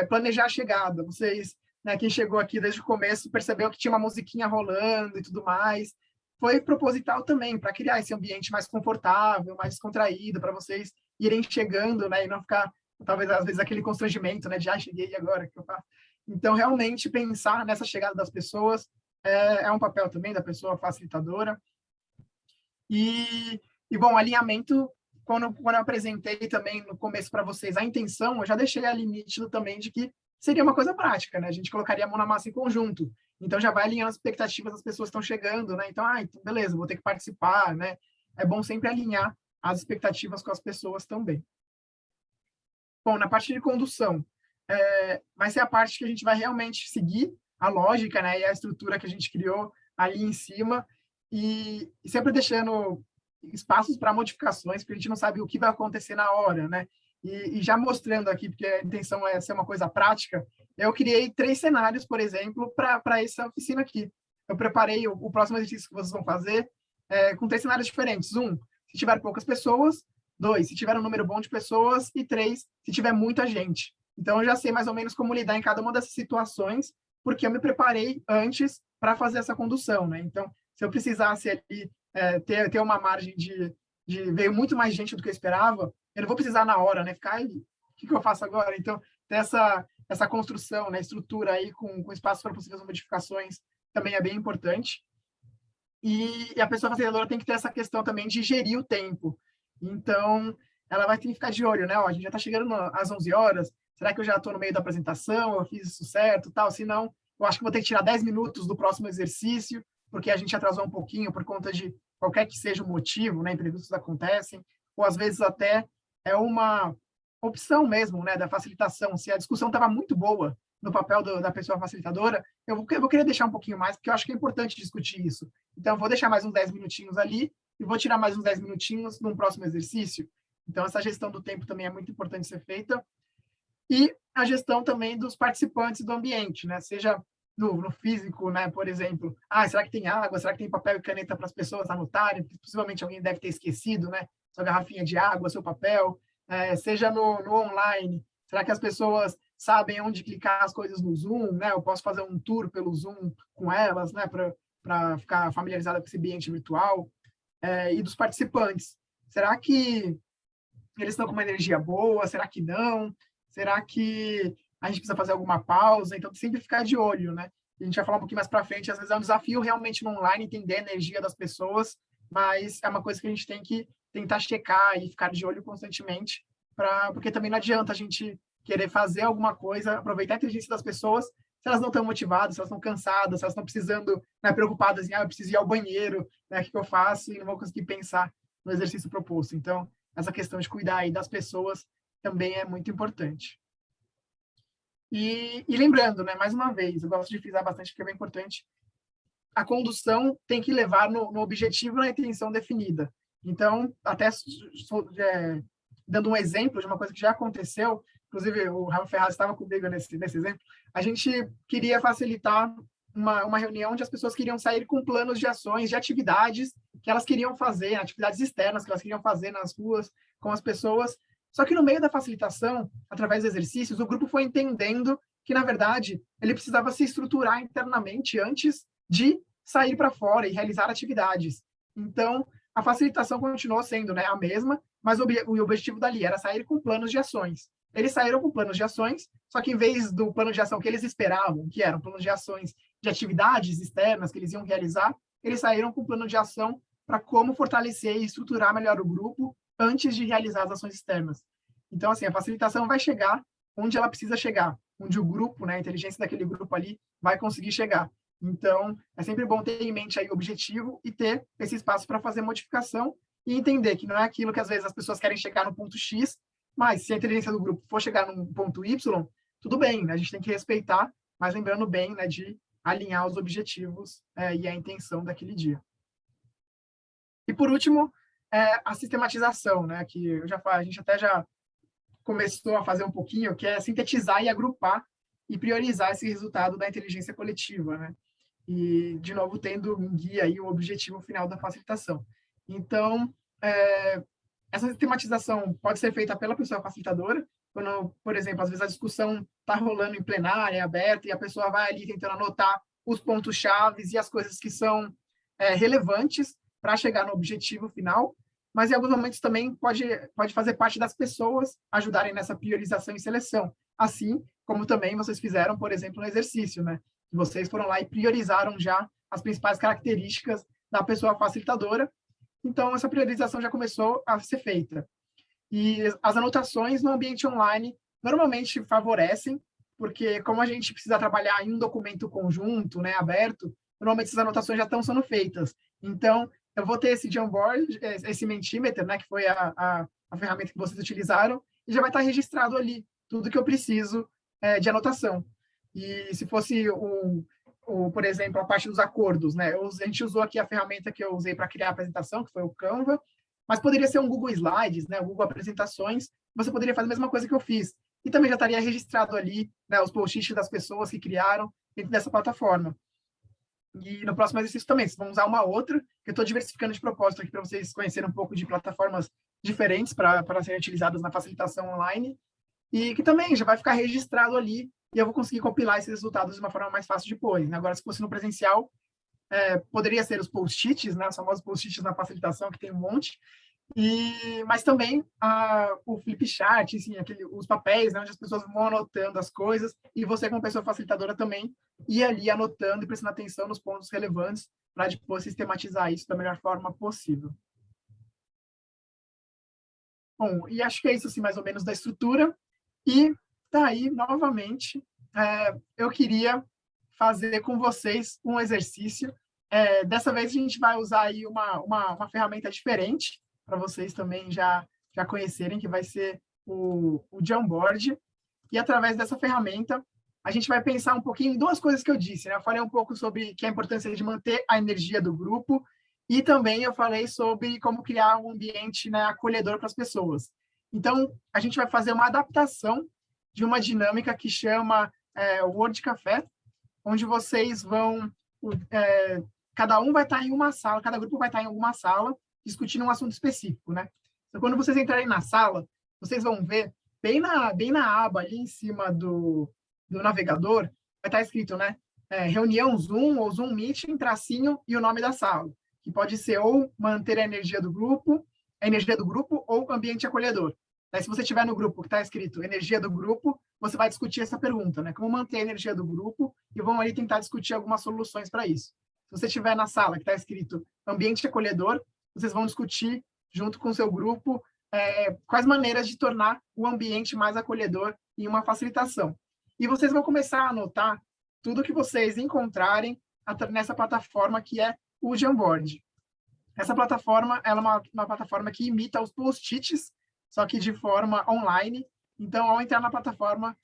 Planejar a chegada. Vocês, né, quem chegou aqui desde o começo, percebeu que tinha uma musiquinha rolando e tudo mais. Foi proposital também, para criar esse ambiente mais confortável, mais descontraído, para vocês irem chegando, né? E não ficar, talvez, às vezes, aquele constrangimento, né? De, cheguei agora, o que eu faço? Então, realmente, pensar nessa chegada das pessoas é um papel também da pessoa facilitadora. E bom, alinhamento, quando eu apresentei também no começo para vocês a intenção, eu já deixei ali nítido também de que seria uma coisa prática, né? A gente colocaria a mão na massa em conjunto. Então, já vai alinhando as expectativas das pessoas que estão chegando, né? Então, então, beleza, vou ter que participar, né? É bom sempre alinhar as expectativas com as pessoas também. Bom, na parte de condução, vai ser a parte que a gente vai realmente seguir a lógica, né, e a estrutura que a gente criou ali em cima, e sempre deixando espaços para modificações, porque a gente não sabe o que vai acontecer na hora, né? E já mostrando aqui, porque a intenção é ser uma coisa prática, eu criei 3 cenários, por exemplo, para essa oficina aqui. Eu preparei o próximo exercício que vocês vão fazer com 3 cenários diferentes. 1, se tiver poucas pessoas. 2, se tiver um número bom de pessoas. E 3, se tiver muita gente. Então, eu já sei mais ou menos como lidar em cada uma dessas situações, porque eu me preparei antes para fazer essa condução, né? Então, se eu precisasse ali, ter uma margem de veio muito mais gente do que eu esperava, eu não vou precisar na hora, né? Ficar, o que eu faço agora? Então, ter essa construção, né? Estrutura aí com espaço para possíveis modificações também é bem importante. E a pessoa facilitadora tem que ter essa questão também de gerir o tempo. Então, ela vai ter que ficar de olho, né? Ó, a gente já está chegando às 11 horas, será que eu já estou no meio da apresentação, eu fiz isso certo, tal? Se não, eu acho que vou ter que tirar 10 minutos do próximo exercício, porque a gente atrasou um pouquinho por conta de qualquer que seja o motivo, né? Imprevistos acontecem, ou às vezes até é uma opção mesmo, né? Da facilitação. Se a discussão estava muito boa no papel da pessoa facilitadora, eu vou querer deixar um pouquinho mais, porque eu acho que é importante discutir isso. Então, eu vou deixar mais uns 10 minutinhos ali e vou tirar mais uns 10 minutinhos num próximo exercício. Então, essa gestão do tempo também é muito importante ser feita. E a gestão também dos participantes do ambiente, né? Seja no físico, né? Por exemplo, será que tem água? Será que tem papel e caneta para as pessoas anotarem? Possivelmente alguém deve ter esquecido, né? Sua garrafinha de água, seu papel. Seja no online, será que as pessoas sabem onde clicar as coisas no Zoom, né? Eu posso fazer um tour pelo Zoom com elas, né? Para ficar familiarizada com esse ambiente virtual. E dos participantes. Será que eles estão com uma energia boa? Será que não? Será que a gente precisa fazer alguma pausa? Então, sempre ficar de olho, né? A gente vai falar um pouquinho mais para frente. Às vezes é um desafio realmente no online entender a energia das pessoas, mas é uma coisa que a gente tem que tentar checar e ficar de olho constantemente, porque também não adianta a gente querer fazer alguma coisa, aproveitar a inteligência das pessoas, se elas não estão motivadas, se elas estão cansadas, se elas estão precisando, né, preocupadas em, eu preciso ir ao banheiro, né, o que eu faço? E não vou conseguir pensar no exercício proposto. Então, essa questão de cuidar aí das pessoas também é muito importante. E lembrando, né, mais uma vez, eu gosto de frisar bastante porque é bem importante, a condução tem que levar no objetivo e na intenção definida. Então, até dando um exemplo de uma coisa que já aconteceu, inclusive o Rafa Ferraz estava comigo nesse exemplo, a gente queria facilitar uma reunião onde as pessoas queriam sair com planos de ações, de atividades que elas queriam fazer, atividades externas que elas queriam fazer nas ruas com as pessoas. Só que no meio da facilitação, através dos exercícios, o grupo foi entendendo que, na verdade, ele precisava se estruturar internamente antes de sair para fora e realizar atividades. Então, a facilitação continuou sendo, né, a mesma, mas o objetivo dali era sair com planos de ações. eles saíram com planos de ações, só que em vez do plano de ação que eles esperavam, que era um plano de ações de atividades externas que eles iam realizar, eles saíram com um plano de ação para como fortalecer e estruturar melhor o grupo antes de realizar as ações externas. Então, assim, a facilitação vai chegar onde ela precisa chegar, onde o grupo, né, a inteligência daquele grupo ali vai conseguir chegar. Então, é sempre bom ter em mente aí o objetivo e ter esse espaço para fazer modificação e entender que não é aquilo que às vezes as pessoas querem chegar no ponto X, mas se a inteligência do grupo for chegar no ponto Y, tudo bem, né? A gente tem que respeitar, mas lembrando bem, né, de alinhar os objetivos e a intenção daquele dia. E por último, a sistematização, né, que a gente até já começou a fazer um pouquinho, que é sintetizar e agrupar e priorizar esse resultado da inteligência coletiva, né? E, de novo, tendo em guia aí o objetivo final da facilitação. Então, essa sistematização pode ser feita pela pessoa facilitadora, quando, por exemplo, às vezes a discussão está rolando em plenária, aberta, e a pessoa vai ali tentando anotar os pontos-chave e as coisas que são relevantes para chegar no objetivo final, mas em alguns momentos também pode fazer parte das pessoas ajudarem nessa priorização e seleção, assim como também vocês fizeram, por exemplo, no exercício, né? Vocês foram lá e priorizaram já as principais características da pessoa facilitadora, então essa priorização já começou a ser feita. E as anotações no ambiente online normalmente favorecem, porque como a gente precisa trabalhar em um documento conjunto, né, aberto, normalmente essas anotações já estão sendo feitas. Então, eu vou ter esse Jamboard, esse Mentimeter, né, que foi a ferramenta que vocês utilizaram, e já vai estar registrado ali tudo que eu preciso de anotação. E se fosse por exemplo, a parte dos acordos, né? A gente usou aqui a ferramenta que eu usei para criar a apresentação, que foi o Canva, mas poderia ser um Google Slides, né? O Google Apresentações. Você poderia fazer a mesma coisa que eu fiz. E também já estaria registrado ali, né, os post-its das pessoas que criaram dentro dessa plataforma. E no próximo exercício também, vocês vão usar uma outra, que eu estou diversificando de propósito aqui para vocês conhecerem um pouco de plataformas diferentes para serem utilizadas na facilitação online, e que também já vai ficar registrado ali, e eu vou conseguir compilar esses resultados de uma forma mais fácil depois. Agora, se fosse no presencial, poderia ser os post-its, né, os famosos post-its na facilitação, que tem um monte, mas também o flip chart, assim, os papéis, né, onde as pessoas vão anotando as coisas, e você, como pessoa facilitadora, também ir ali anotando e prestando atenção nos pontos relevantes para depois sistematizar isso da melhor forma possível. Bom, e acho que é isso, assim, mais ou menos da estrutura. E daí, novamente, eu queria fazer com vocês um exercício. Dessa vez, a gente vai usar aí uma ferramenta diferente, para vocês também já conhecerem, que vai ser o Jamboard. E, através dessa ferramenta, a gente vai pensar um pouquinho em duas coisas que eu disse, né? Eu falei um pouco sobre que a importância de manter a energia do grupo, e também eu falei sobre como criar um ambiente, né, acolhedor para as pessoas. Então, a gente vai fazer uma adaptação de uma dinâmica que chama Word Café, onde vocês vão... cada um vai estar em uma sala, cada grupo vai estar em alguma sala, discutindo um assunto específico, né? Então, quando vocês entrarem na sala, vocês vão ver, bem na aba ali em cima do navegador, vai estar escrito, né? Reunião Zoom ou Zoom Meeting, tracinho e o nome da sala, que pode ser ou manter a energia do grupo ou ambiente acolhedor. Aí, se você estiver no grupo que está escrito energia do grupo, você vai discutir essa pergunta, né? Como manter a energia do grupo, e vão ali tentar discutir algumas soluções para isso. Se você estiver na sala que está escrito ambiente acolhedor, vocês vão discutir, junto com o seu grupo, quais maneiras de tornar o ambiente mais acolhedor em uma facilitação. E vocês vão começar a anotar tudo que vocês encontrarem nessa plataforma que é o Jamboard. Essa plataforma ela é uma plataforma que imita os post-its, só que de forma online. Então, ao entrar na plataforma,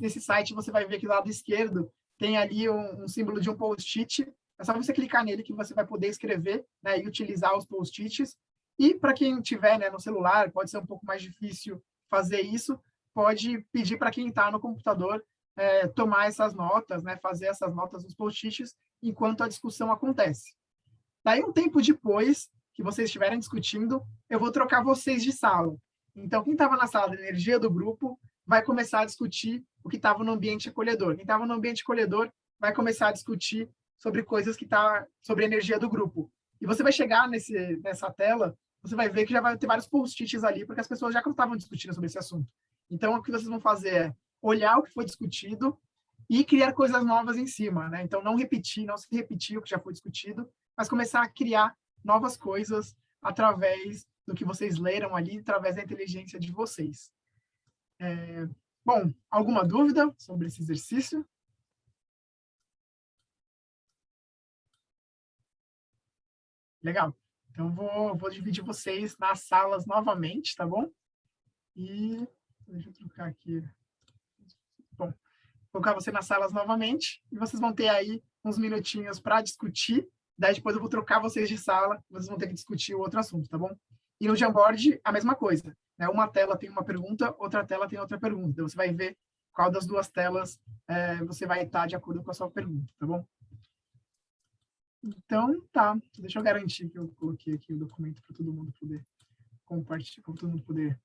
nesse site, você vai ver que do lado esquerdo tem ali um símbolo de um post-it. É só você clicar nele que você vai poder escrever, né, e utilizar os post-its. E para quem tiver, né, no celular, pode ser um pouco mais difícil fazer isso, pode pedir para quem está no computador tomar essas notas, né, fazer essas notas nos post-its enquanto a discussão acontece. Daí, um tempo depois que vocês estiverem discutindo, eu vou trocar vocês de sala. Então, quem estava na sala de energia do grupo vai começar a discutir o que estava no ambiente acolhedor. Quem estava no ambiente acolhedor vai começar a discutir sobre coisas que sobre a energia do grupo. E você vai chegar nessa tela, você vai ver que já vai ter vários post-its ali, porque as pessoas já estavam discutindo sobre esse assunto. Então, o que vocês vão fazer é olhar o que foi discutido e criar coisas novas em cima, né? Então, não se repetir o que já foi discutido, mas começar a criar novas coisas através do que vocês leram ali, através da inteligência de vocês. Bom, alguma dúvida sobre esse exercício? Legal. Então, vou dividir vocês nas salas novamente, tá bom? E deixa eu trocar aqui. Bom, vou colocar você nas salas novamente e vocês vão ter aí uns minutinhos para discutir. Daí depois eu vou trocar vocês de sala, vocês vão ter que discutir o outro assunto, tá bom? E no Jamboard, a mesma coisa, né? Uma tela tem uma pergunta, outra tela tem outra pergunta. Então, você vai ver qual das duas telas você vai estar de acordo com a sua pergunta, tá bom? Então, tá. Deixa eu garantir que eu coloquei aqui o documento para todo mundo poder compartilhar, para todo mundo poder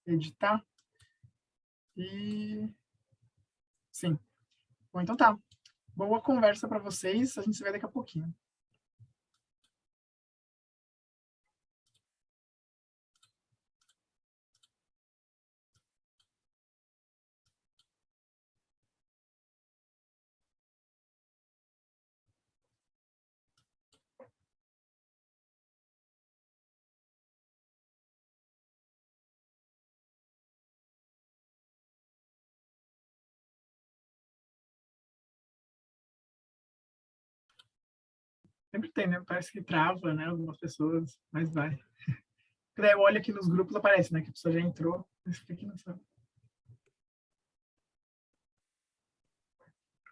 editar. E... sim. Bom, então tá. Boa conversa para vocês. A gente se vê daqui a pouquinho. Sempre tem, né? Parece que trava, né? Algumas pessoas, mas vai. Daí eu olho aqui nos grupos, aparece, né? Que a pessoa já entrou, mas fica aqui não sabe.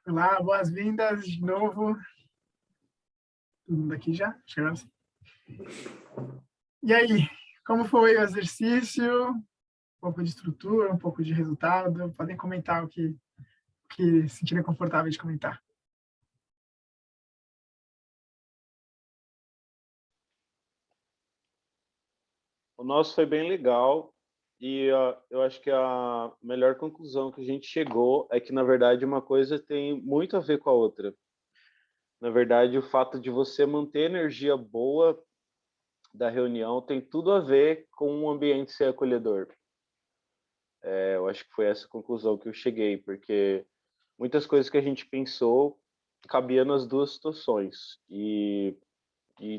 Olá, boas-vindas de novo. Todo mundo aqui já? Chegaram assim. E aí, como foi o exercício? Um pouco de estrutura, um pouco de resultado. Podem comentar o que se sentirem confortáveis de comentar. O nosso foi bem legal e eu acho que a melhor conclusão que a gente chegou é que, na verdade, uma coisa tem muito a ver com a outra. Na verdade, o fato de você manter energia boa da reunião tem tudo a ver com um ambiente ser acolhedor. Eu acho que foi essa conclusão que eu cheguei, porque muitas coisas que a gente pensou cabia nas duas situações e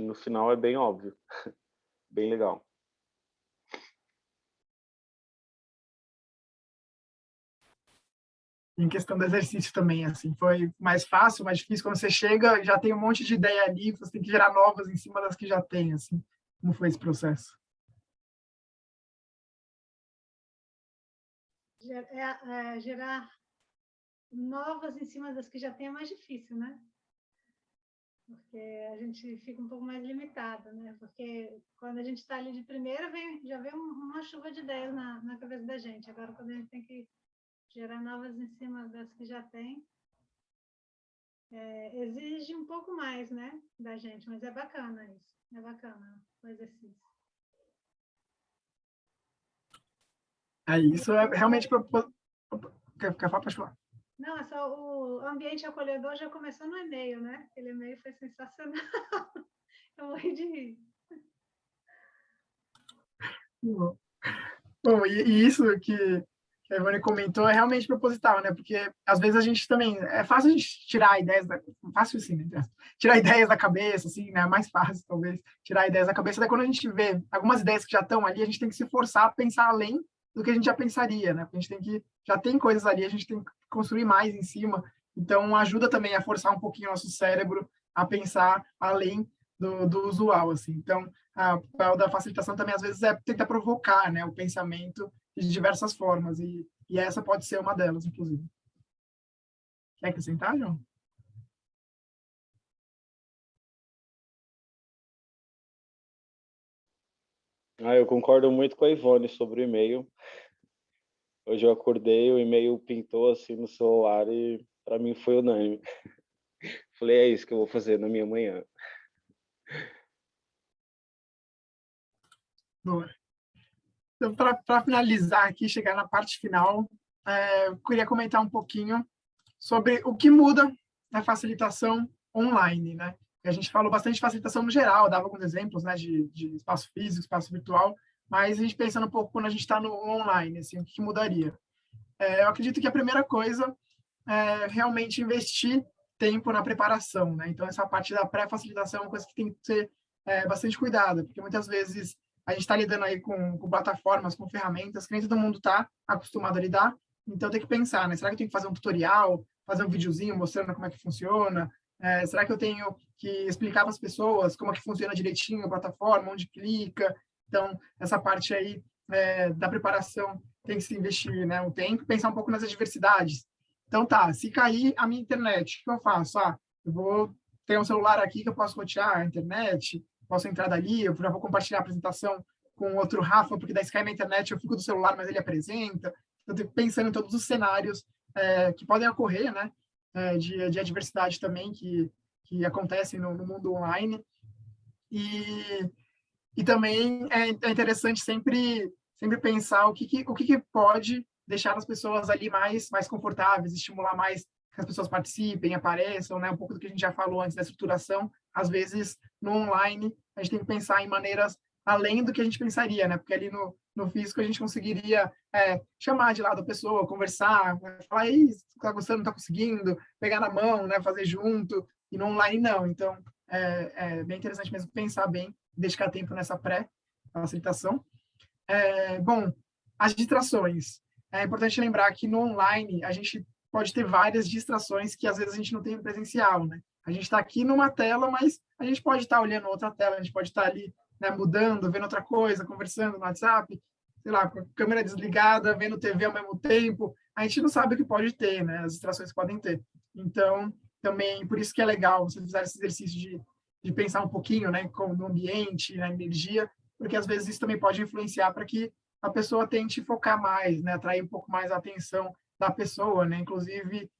no final é bem óbvio, bem legal. Em questão do exercício também, assim, foi mais fácil, mais difícil? Quando você chega, já tem um monte de ideia ali, você tem que gerar novas em cima das que já tem, assim. Como foi esse processo? Gerar novas em cima das que já tem é mais difícil, né? Porque a gente fica um pouco mais limitado, né? Porque quando a gente está ali de primeira, já vem uma chuva de ideias na cabeça da gente. Agora, quando a gente tem que gerar novas em cima das que já tem, exige um pouco mais, né, da gente, mas é bacana isso, é bacana o exercício. Isso é realmente... Quer falar? Pode falar. Não, é só o ambiente acolhedor já começou no e-mail, né? Aquele e-mail foi sensacional. Eu morri de rir. Bom, e isso que a Ivone comentou é realmente proposital, né? Porque às vezes a gente também... É fácil a gente tirar ideias fácil assim, né? Tirar ideias da cabeça, assim, né? É mais fácil, talvez, tirar ideias da cabeça. Daí quando a gente vê algumas ideias que já estão ali, a gente tem que se forçar a pensar além do que a gente já pensaria, né? Porque a gente tem que... Já tem coisas ali, a gente tem que construir mais em cima. Então, ajuda também a forçar um pouquinho o nosso cérebro a pensar além do usual, assim. Então, o papel da facilitação também, às vezes, é tentar provocar, né, o pensamento de diversas formas, e essa pode ser uma delas, inclusive. Quer acrescentar, João? Eu concordo muito com a Ivone sobre o e-mail. Hoje eu acordei, o e-mail pintou assim no celular e para mim foi unânime. Falei, é isso que eu vou fazer na minha manhã. Boa. Então, para finalizar aqui, chegar na parte final, eu queria comentar um pouquinho sobre o que muda na facilitação online, né? A gente falou bastante de facilitação no geral, dava alguns exemplos, né, de espaço físico, espaço virtual, mas a gente pensando um pouco quando a gente está no online, assim, o que mudaria? Eu acredito que a primeira coisa é realmente investir tempo na preparação, né? Então, essa parte da pré-facilitação é uma coisa que tem que ser bastante cuidada, porque muitas vezes a gente está lidando aí com plataformas, com ferramentas que nem todo mundo está acostumado a lidar, então tem que pensar, né? Será que eu tenho que fazer um tutorial, fazer um videozinho mostrando como é que funciona? Será que eu tenho que explicar para as pessoas como é que funciona direitinho a plataforma, onde clica? Então, essa parte aí da preparação tem que se investir, né, um tempo, pensar um pouco nas adversidades. Então, tá, se cair a minha internet, o que eu faço? Eu vou ter um celular aqui que eu posso rotear a internet, posso entrar dali, eu já vou compartilhar a apresentação com outro Rafa, porque daí se cair minha internet eu fico do celular, mas ele apresenta. Então, eu tenho pensando em todos os cenários que podem ocorrer, né, de adversidade também, que acontecem no mundo online. E também é interessante sempre pensar o que pode deixar as pessoas ali mais confortáveis, estimular mais que as pessoas participem, apareçam, né? Um pouco do que a gente já falou antes da estruturação. Às vezes, no online, a gente tem que pensar em maneiras além do que a gente pensaria, né? Porque ali no físico a gente conseguiria chamar de lado a pessoa, conversar, falar, ei, está gostando, não está conseguindo, pegar na mão, né? Fazer junto. E no online, não. Então, é bem interessante mesmo pensar bem, dedicar tempo nessa pré-facilitação. Bom, as distrações. É importante lembrar que no online a gente pode ter várias distrações que às vezes a gente não tem no presencial, né? A gente está aqui numa tela, mas a gente pode estar olhando outra tela, a gente pode estar ali, né, mudando, vendo outra coisa, conversando no WhatsApp, sei lá, com a câmera desligada, vendo TV ao mesmo tempo. A gente não sabe o que pode ter, né? As distrações que podem ter. Então, também, por isso que é legal você fazer esse exercício de pensar um pouquinho, né, no ambiente, na energia, porque às vezes isso também pode influenciar para que a pessoa tente focar mais, né, atrair um pouco mais a atenção da pessoa, né, inclusive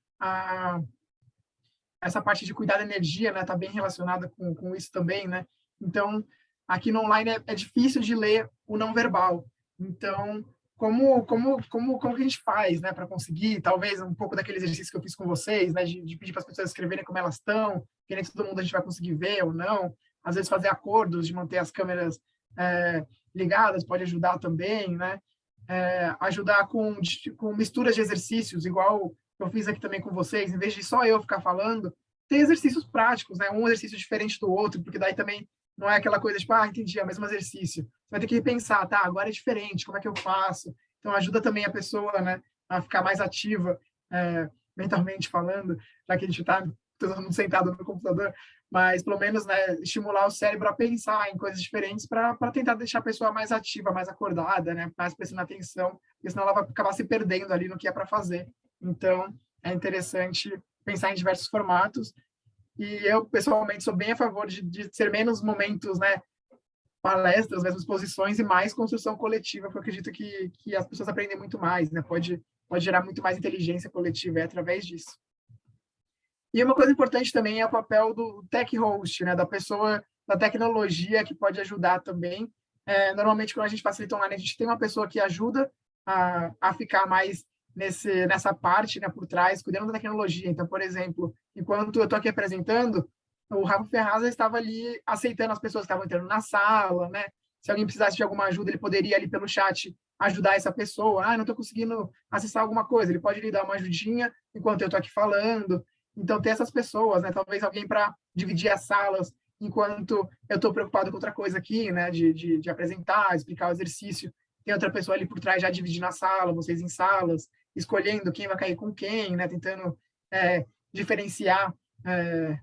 essa parte de cuidar da energia, né, tá bem relacionada com isso também, né, então aqui no online é difícil de ler o não verbal, então como que a gente faz, né, para conseguir, talvez um pouco daquele exercício que eu fiz com vocês, né, de pedir para as pessoas escreverem como elas estão, que nem todo mundo a gente vai conseguir ver ou não, às vezes fazer acordos de manter as câmeras ligadas pode ajudar também, né, ajudar com misturas de exercícios, igual eu fiz aqui também com vocês, em vez de só eu ficar falando, tem exercícios práticos, né, um exercício diferente do outro, porque daí também não é aquela coisa tipo, entendi, é o mesmo exercício. Você vai ter que pensar, tá, agora é diferente, como é que eu faço? Então, ajuda também a pessoa, né, a ficar mais ativa, mentalmente falando, já que a gente está todo mundo sentado no computador, mas pelo menos, né, estimular o cérebro a pensar em coisas diferentes para tentar deixar a pessoa mais ativa, mais acordada, né, mais prestando atenção, porque senão ela vai acabar se perdendo ali no que é para fazer. Então, é interessante pensar em diversos formatos. E eu, pessoalmente, sou bem a favor de ser menos momentos, né, palestras, mesmo exposições, e mais construção coletiva, porque eu acredito que as pessoas aprendem muito mais, né? Pode gerar muito mais inteligência coletiva através disso. E uma coisa importante também é o papel do tech host, né, da pessoa da tecnologia que pode ajudar também. Normalmente, quando a gente facilita online, a gente tem uma pessoa que ajuda a ficar mais nessa parte, né, por trás, cuidando da tecnologia. Então, por exemplo, enquanto eu estou aqui apresentando, o Rafa Ferraz estava ali aceitando as pessoas que estavam entrando na sala, né? Se alguém precisasse de alguma ajuda, ele poderia ali pelo chat ajudar essa pessoa. Não estou conseguindo acessar alguma coisa, ele pode lhe dar uma ajudinha enquanto eu estou aqui falando. Então, ter essas pessoas, né? Talvez alguém para dividir as salas enquanto eu estou preocupado com outra coisa aqui, né? De apresentar, explicar o exercício. Tem outra pessoa ali por trás já dividindo a sala, vocês em salas, escolhendo quem vai cair com quem, né? Tentando diferenciar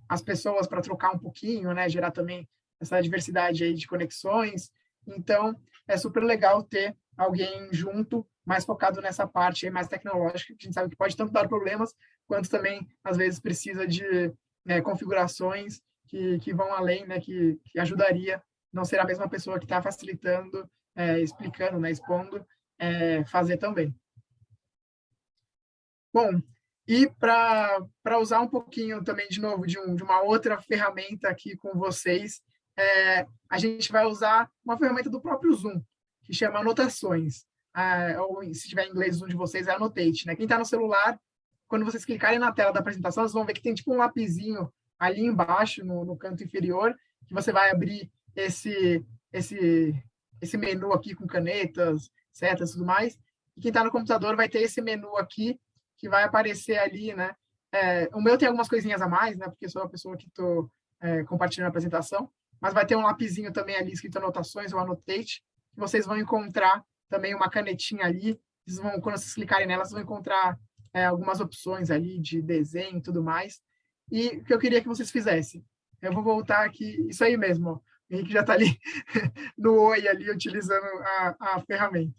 as pessoas para trocar um pouquinho, né? Gerar também essa diversidade aí de conexões. Então, é super legal ter alguém junto, mais focado nessa parte aí, mais tecnológica, que a gente sabe que pode tanto dar problemas, quanto também, às vezes, precisa de configurações que vão além, né? Que ajudaria não ser a mesma pessoa que está facilitando, explicando, né? Expondo, fazer também. Bom, e para usar um pouquinho também, de novo, de uma outra ferramenta aqui com vocês, a gente vai usar uma ferramenta do próprio Zoom, que chama Anotações. Ou, se tiver em inglês, o Zoom de vocês é Annotate, né? Quem está no celular, quando vocês clicarem na tela da apresentação, vocês vão ver que tem tipo um lapisinho ali embaixo, no canto inferior, que você vai abrir esse esse menu aqui com canetas, setas e tudo mais. E quem está no computador vai ter esse menu aqui, que vai aparecer ali, né? O meu tem algumas coisinhas a mais, né? Porque sou a pessoa que estou compartilhando a apresentação, mas vai ter um lapisinho também ali escrito anotações ou annotate, que vocês vão encontrar também uma canetinha ali. Quando vocês clicarem nela, vocês vão encontrar algumas opções ali de desenho e tudo mais. E o que eu queria que vocês fizessem? Eu vou voltar aqui, isso aí mesmo, ó. O Henrique já está ali no Oi, ali, utilizando a ferramenta.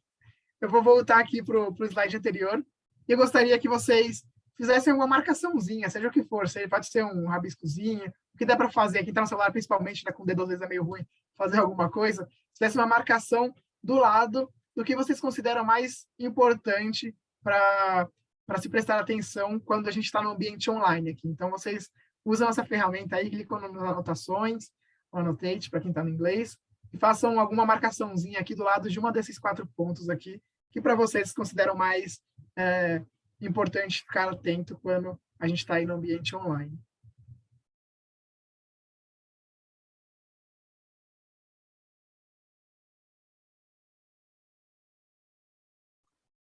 Eu vou voltar aqui para o slide anterior e eu gostaria que vocês fizessem uma marcaçãozinha, seja o que for, pode ser um rabiscozinho, o que dá para fazer, aqui está no celular principalmente, né, com o dedo às vezes é meio ruim fazer alguma coisa, fizesse uma marcação do lado do que vocês consideram mais importante para se prestar atenção quando a gente está no ambiente online aqui. Então, vocês usam essa ferramenta aí, clicam nas anotações, o Annotate, para quem está no inglês, e façam alguma marcaçãozinha aqui do lado de uma desses 4 pontos aqui, que para vocês consideram mais importante ficar atento quando a gente está aí no ambiente online.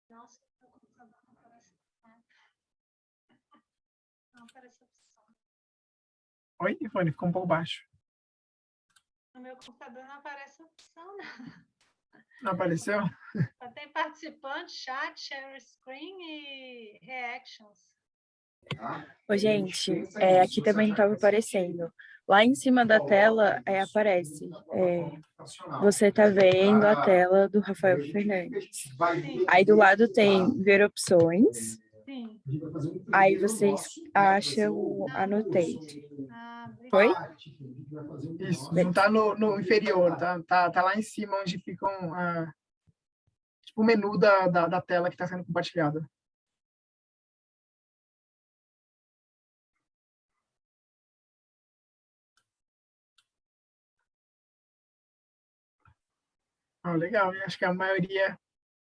Nossa, meu computador não aparece nada. Não aparece opção. Oi, Ivone, ficou um pouco baixo. No meu computador não aparece opção, não. Não apareceu? Só tem participante, chat, share screen e reactions. Ô, gente, aqui também não estava aparecendo. Lá em cima da tela aparece. Você está vendo a tela do Rafael Fernandes. Aí do lado tem ver opções. Sim. Aí vocês acham o Annotate. Foi? Isso, não está no inferior, tá lá em cima onde ficam tipo, o menu da tela que está sendo compartilhada. Legal, eu acho que a maioria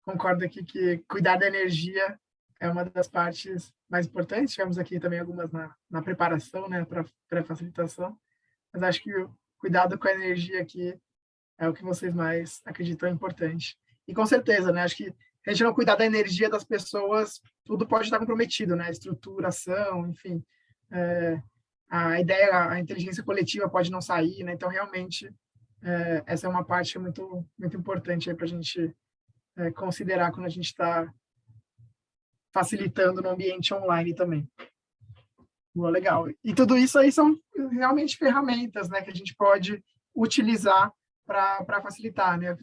concorda aqui que cuidar da energia é uma das partes mais importantes. Tivemos aqui também algumas na preparação, né, para facilitação, mas acho que o cuidado com a energia aqui é o que vocês mais acreditam é importante. E com certeza, né, acho que se a gente não cuidar da energia das pessoas, tudo pode estar comprometido, né, estruturação, enfim, a ideia, a inteligência coletiva pode não sair, né, então realmente essa é uma parte muito, muito importante para a gente considerar quando a gente está facilitando no ambiente online também. Boa, legal. E tudo isso aí são realmente ferramentas, né, que a gente pode utilizar para facilitar, né?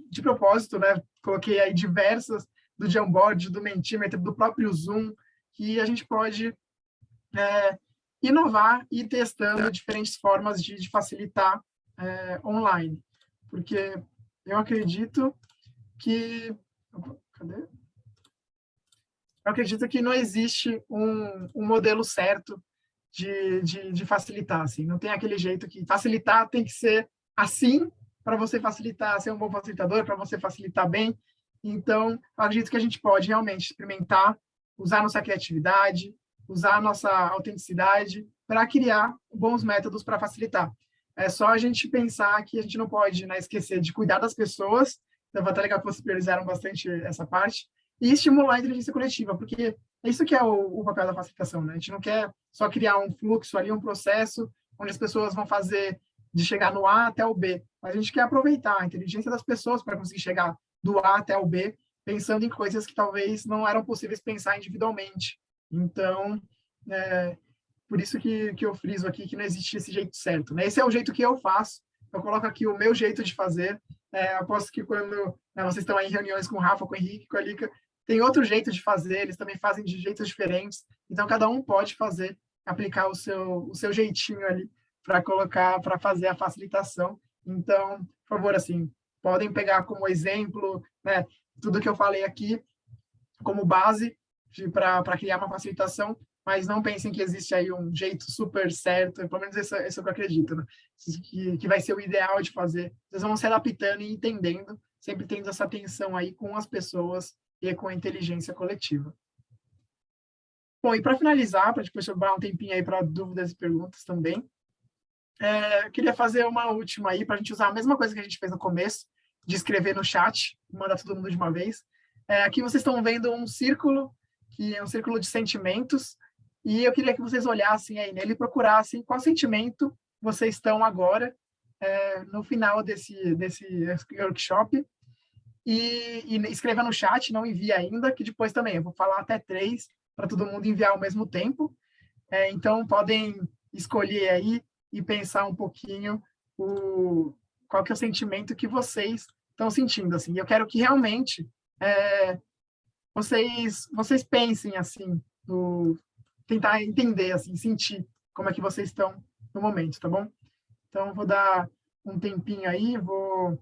De propósito, né, coloquei aí diversas do Jamboard, do Mentimeter, do próprio Zoom, que a gente pode inovar e ir testando diferentes formas de facilitar online. Porque eu acredito que... Cadê? Eu acredito que não existe um modelo certo de facilitar. Assim. Não tem aquele jeito que facilitar tem que ser assim para você facilitar, ser um bom facilitador, para você facilitar bem. Então, eu acredito que a gente pode realmente experimentar, usar nossa criatividade, usar nossa autenticidade para criar bons métodos para facilitar. É só a gente pensar que a gente não pode, né, esquecer de cuidar das pessoas. Então, vai estar legal que vocês priorizaram bastante essa parte. E estimular a inteligência coletiva, porque é isso que é o papel da facilitação, né? A gente não quer só criar um fluxo ali, um processo, onde as pessoas vão fazer de chegar no A até o B, mas a gente quer aproveitar a inteligência das pessoas para conseguir chegar do A até o B, pensando em coisas que talvez não eram possíveis pensar individualmente. Então, por isso que eu friso aqui que não existe esse jeito certo, né? Esse é o jeito que eu faço, eu coloco aqui o meu jeito de fazer. Aposto que quando vocês estão aí em reuniões com o Rafa, com o Henrique, com a Lica, tem outro jeito de fazer, eles também fazem de jeitos diferentes, então cada um pode fazer, aplicar o seu jeitinho ali para colocar, para fazer a facilitação. Então, por favor, assim, podem pegar como exemplo, né, tudo que eu falei aqui como base para criar uma facilitação, mas não pensem que existe aí um jeito super certo, pelo menos esse é o que eu acredito, né? que vai ser o ideal de fazer. Vocês vão se adaptando e entendendo, sempre tendo essa atenção aí com as pessoas e com a inteligência coletiva. Bom, e para finalizar, para depois sobrar um tempinho aí para dúvidas e perguntas também, eu queria fazer uma última aí, para a gente usar a mesma coisa que a gente fez no começo, de escrever no chat, mandar todo mundo de uma vez. Aqui vocês estão vendo um círculo, que é um círculo de sentimentos, e eu queria que vocês olhassem aí nele e procurassem qual sentimento vocês estão agora, no final desse workshop, e escreva no chat, não envie ainda, que depois também eu vou falar até 3 para todo mundo enviar ao mesmo tempo. Então, podem escolher aí e pensar um pouquinho qual que é o sentimento que vocês estão sentindo. Assim. Eu quero que realmente vocês pensem assim, tentar entender, assim, sentir como é que vocês estão no momento, tá bom? Então, vou dar um tempinho aí, vou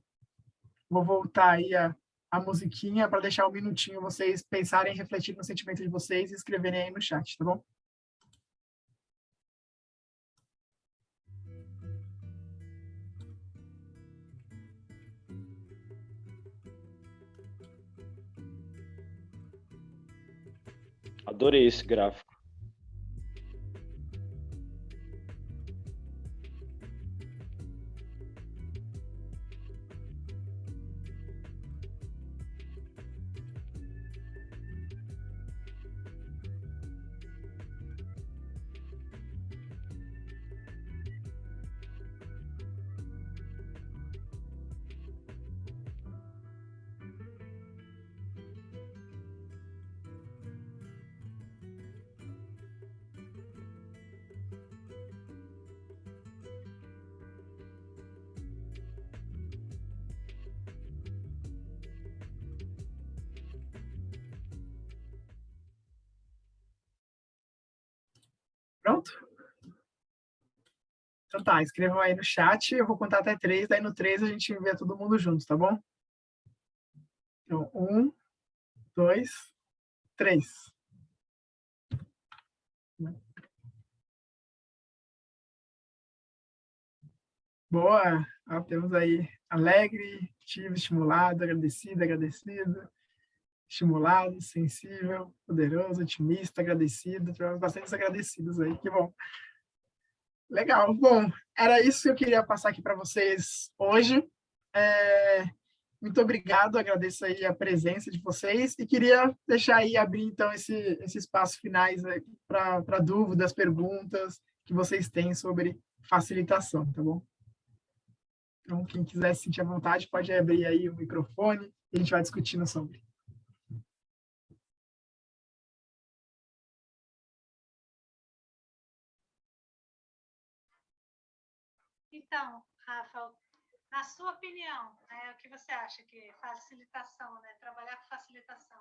voltar aí a musiquinha para deixar um minutinho vocês pensarem, refletirem no sentimento de vocês e escreverem aí no chat, tá bom? Adorei esse gráfico. Pronto? Então tá, escrevam aí no chat, eu vou contar até 3, daí no 3 a gente envia todo mundo junto, tá bom? Então, 1, 2, 3. Boa! Temos aí alegre, ativo, estimulado, agradecido, estimulado, sensível, poderoso, otimista, agradecido. Tivemos bastantes agradecidos aí, que bom. Legal. Bom, era isso que eu queria passar aqui para vocês hoje. Muito obrigado, agradeço aí a presença de vocês e queria deixar aí, abrir então esse espaço finais para dúvidas, perguntas que vocês têm sobre facilitação, tá bom? Então, quem quiser se sentir à vontade, pode abrir aí o microfone e a gente vai discutindo sobre. Então, Rafa, na sua opinião, né, o que você acha que facilitação, né, trabalhar com facilitação,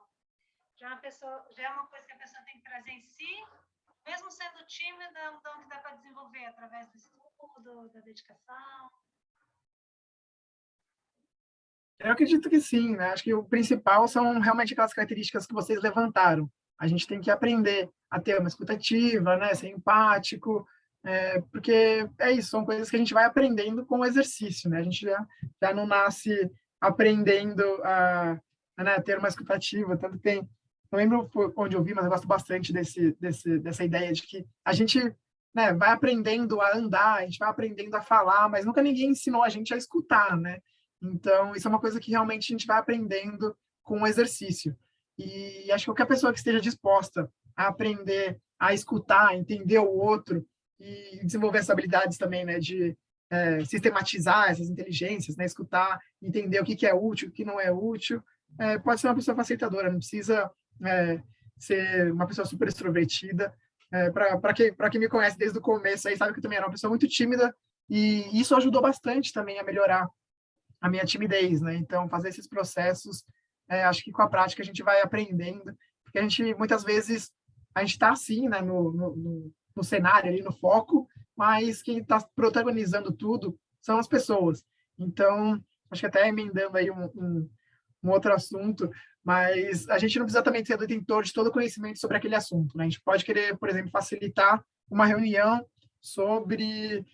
já é uma coisa que a pessoa tem que trazer em si, mesmo sendo tímida, é um dom que dá para desenvolver através do estudo, da dedicação? Eu acredito que sim, né? Acho que o principal são realmente aquelas características que vocês levantaram. A gente tem que aprender a ter uma escuta ativa, né? Ser empático, porque é isso, são coisas que a gente vai aprendendo com o exercício, né? A gente já não nasce aprendendo a ter uma escuta ativa, tanto tem, não lembro onde eu vi, mas eu gosto bastante dessa ideia de que a gente, né, vai aprendendo a andar, a gente vai aprendendo a falar, mas nunca ninguém ensinou a gente a escutar, né? Então, isso é uma coisa que realmente a gente vai aprendendo com o exercício. E acho que qualquer pessoa que esteja disposta a aprender a escutar, a entender o outro e desenvolver essas habilidades também, né, de sistematizar essas inteligências, né, escutar, entender o que é útil, o que não é útil, pode ser uma pessoa facilitadora, não precisa ser uma pessoa super extrovertida. Para quem me conhece desde o começo, aí sabe que eu também era uma pessoa muito tímida e isso ajudou bastante também a melhorar a minha timidez, né? Então, fazer esses processos, acho que com a prática a gente vai aprendendo, porque a gente, muitas vezes, a gente está assim, né, no cenário, ali no foco, mas quem está protagonizando tudo são as pessoas. Então, acho que até emendando aí um outro assunto, mas a gente não precisa também ser detentor de todo o conhecimento sobre aquele assunto, né? A gente pode querer, por exemplo, facilitar uma reunião sobre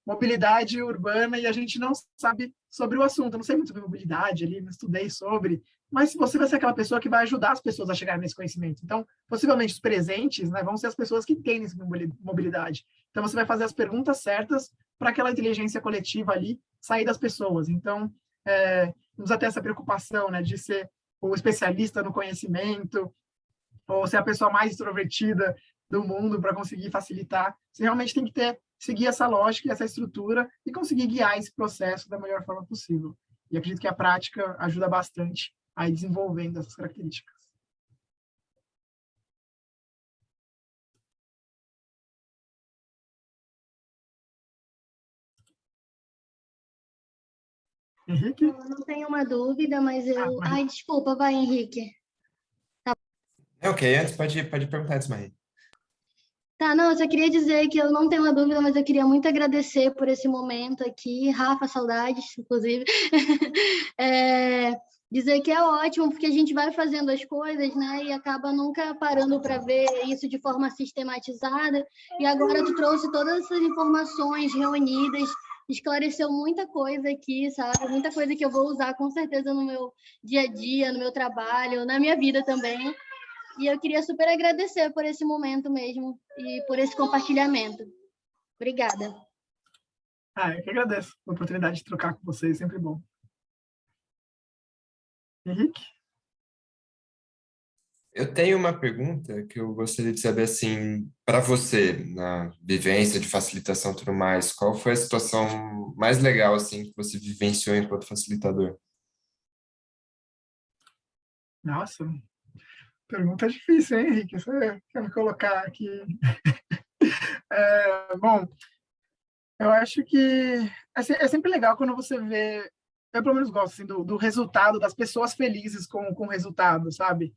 mobilidade urbana e a gente não sabe sobre o assunto, eu não sei muito sobre mobilidade ali, não estudei sobre, mas você vai ser aquela pessoa que vai ajudar as pessoas a chegarem nesse conhecimento. Então, possivelmente os presentes, né, vão ser as pessoas que têm essa mobilidade. Então, você vai fazer as perguntas certas para aquela inteligência coletiva ali sair das pessoas. Então, não precisa ter essa preocupação, né, de ser o especialista no conhecimento, ou ser a pessoa mais extrovertida do mundo para conseguir facilitar. Você realmente tem que seguir essa lógica, essa estrutura e conseguir guiar esse processo da melhor forma possível. E acredito que a prática ajuda bastante a ir desenvolvendo essas características. Henrique? Eu não tenho uma dúvida, mas eu... Ai, desculpa, vai, Henrique. É ok, antes pode perguntar antes, Maria. Tá, não, eu só queria dizer que eu não tenho uma dúvida, mas eu queria muito agradecer por esse momento aqui. Rafa, saudades, inclusive. Dizer que é ótimo, porque a gente vai fazendo as coisas, né, e acaba nunca parando para ver isso de forma sistematizada. E agora tu trouxe todas essas informações reunidas, esclareceu muita coisa aqui, sabe? Muita coisa que eu vou usar com certeza no meu dia a dia, no meu trabalho, na minha vida também. E eu queria super agradecer por esse momento mesmo e por esse compartilhamento. Obrigada. Eu que agradeço a oportunidade de trocar com vocês, sempre bom. Henrique? Eu tenho uma pergunta que eu gostaria de saber, assim, para você, na vivência de facilitação e tudo mais, qual foi a situação mais legal, assim, que você vivenciou enquanto facilitador? Nossa, pergunta difícil, hein, Henrique? Você quer me colocar aqui? Bom, eu acho que é sempre legal quando você vê, eu pelo menos gosto assim, do resultado, das pessoas felizes com o resultado, sabe?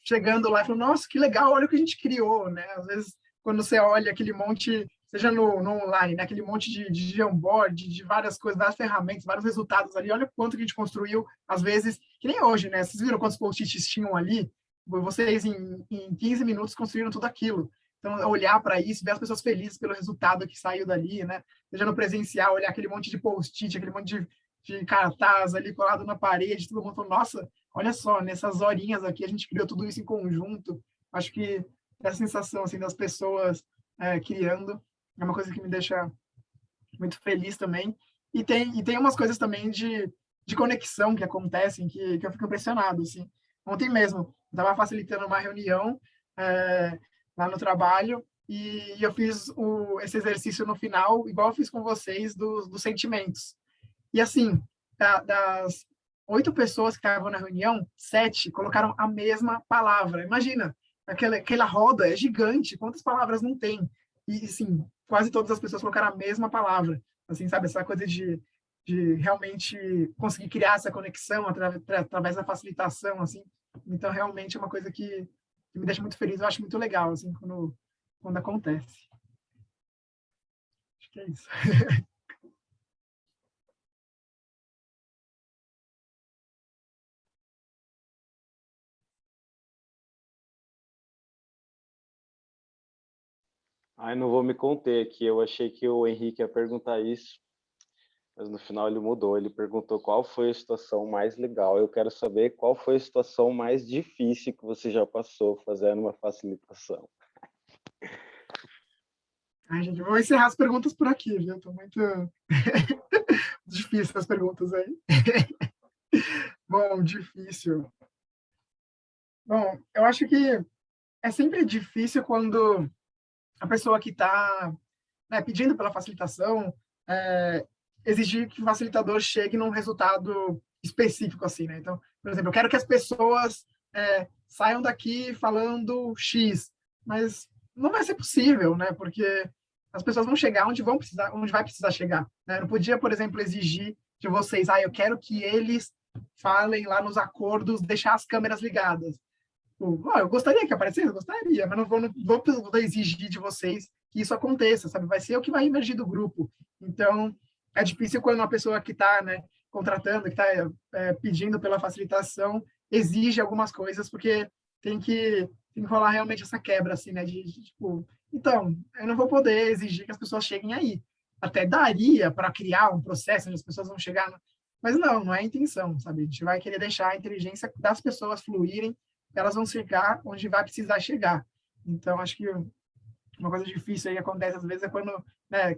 Chegando lá e falando, nossa, que legal, olha o que a gente criou, né? Às vezes, quando você olha aquele monte, seja no online, né? Aquele monte de Jamboard, de várias coisas, várias ferramentas, vários resultados ali, olha quanto que a gente construiu, às vezes, que nem hoje, né? Vocês viram quantos post-its tinham ali? Vocês, em 15 minutos, construíram tudo aquilo. Então, olhar para isso, ver as pessoas felizes pelo resultado que saiu dali, né? Seja no presencial, olhar aquele monte de post-it, aquele monte de cartaz ali colado na parede, todo mundo falando, nossa, olha só, nessas horinhas aqui a gente criou tudo isso em conjunto. Acho que essa sensação assim das pessoas criando é uma coisa que me deixa muito feliz também. E tem umas coisas também de conexão que acontecem que eu fico impressionado, assim. Ontem mesmo, eu estava facilitando uma reunião lá no trabalho e eu fiz esse exercício no final, igual eu fiz com vocês, dos sentimentos. E assim, das 8 pessoas que estavam na reunião, 7 colocaram a mesma palavra. Imagina, aquela roda é gigante, quantas palavras não tem? E, assim, quase todas as pessoas colocaram a mesma palavra. Assim, sabe, essa coisa de realmente conseguir criar essa conexão através da facilitação, assim. Então, realmente é uma coisa que me deixa muito feliz. Eu acho muito legal, assim, quando acontece. Acho que é isso. Não vou me conter aqui. Eu achei que o Henrique ia perguntar isso, mas no final ele mudou. Ele perguntou qual foi a situação mais legal. Eu quero saber qual foi a situação mais difícil que você já passou fazendo uma facilitação. Gente, vou encerrar as perguntas por aqui, viu? Estou muito difícil as perguntas aí. Bom, difícil. Bom, eu acho que é sempre difícil quando a pessoa que está pedindo pela facilitação exigir que o facilitador chegue num resultado específico, assim, né? Então, por exemplo, eu quero que as pessoas saiam daqui falando X, mas não vai ser possível, né? Porque as pessoas vão chegar onde vai precisar chegar, né? Eu não podia, por exemplo, exigir de vocês, eu quero que eles falem lá nos acordos, deixar as câmeras ligadas. Eu gostaria que aparecesse, gostaria, mas não vou exigir de vocês que isso aconteça, sabe? Vai ser o que vai emergir do grupo. Então, é difícil quando uma pessoa que está contratando, que está pedindo pela facilitação, exige algumas coisas, porque tem que rolar realmente essa quebra, assim, né? Tipo, então, eu não vou poder exigir que as pessoas cheguem aí. Até daria para criar um processo onde as pessoas vão chegar, mas não é a intenção, sabe? A gente vai querer deixar a inteligência das pessoas fluírem, elas vão chegar onde vai precisar chegar. Então, acho que uma coisa difícil aí acontece às vezes é quando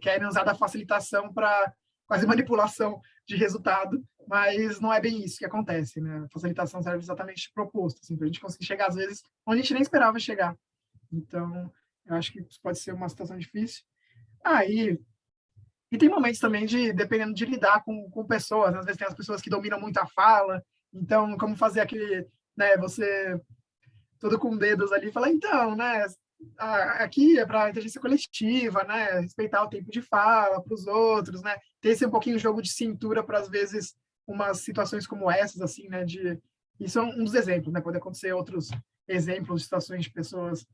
querem usar da facilitação para quase manipulação de resultado, mas não é bem isso que acontece, né? A facilitação serve exatamente de proposto, assim, para a gente conseguir chegar, às vezes, onde a gente nem esperava chegar. Então, eu acho que isso pode ser uma situação difícil. E tem momentos também dependendo de lidar com pessoas, né? Às vezes tem as pessoas que dominam muito a fala, então, como fazer aquele, né, você todo com dedos ali, falar, então, né, aqui é para inteligência coletiva, né, respeitar o tempo de fala para os outros, né, ter esse um pouquinho de jogo de cintura para, às vezes, umas situações como essas, assim, né, isso é um dos exemplos, né, pode acontecer outros exemplos de situações de pessoas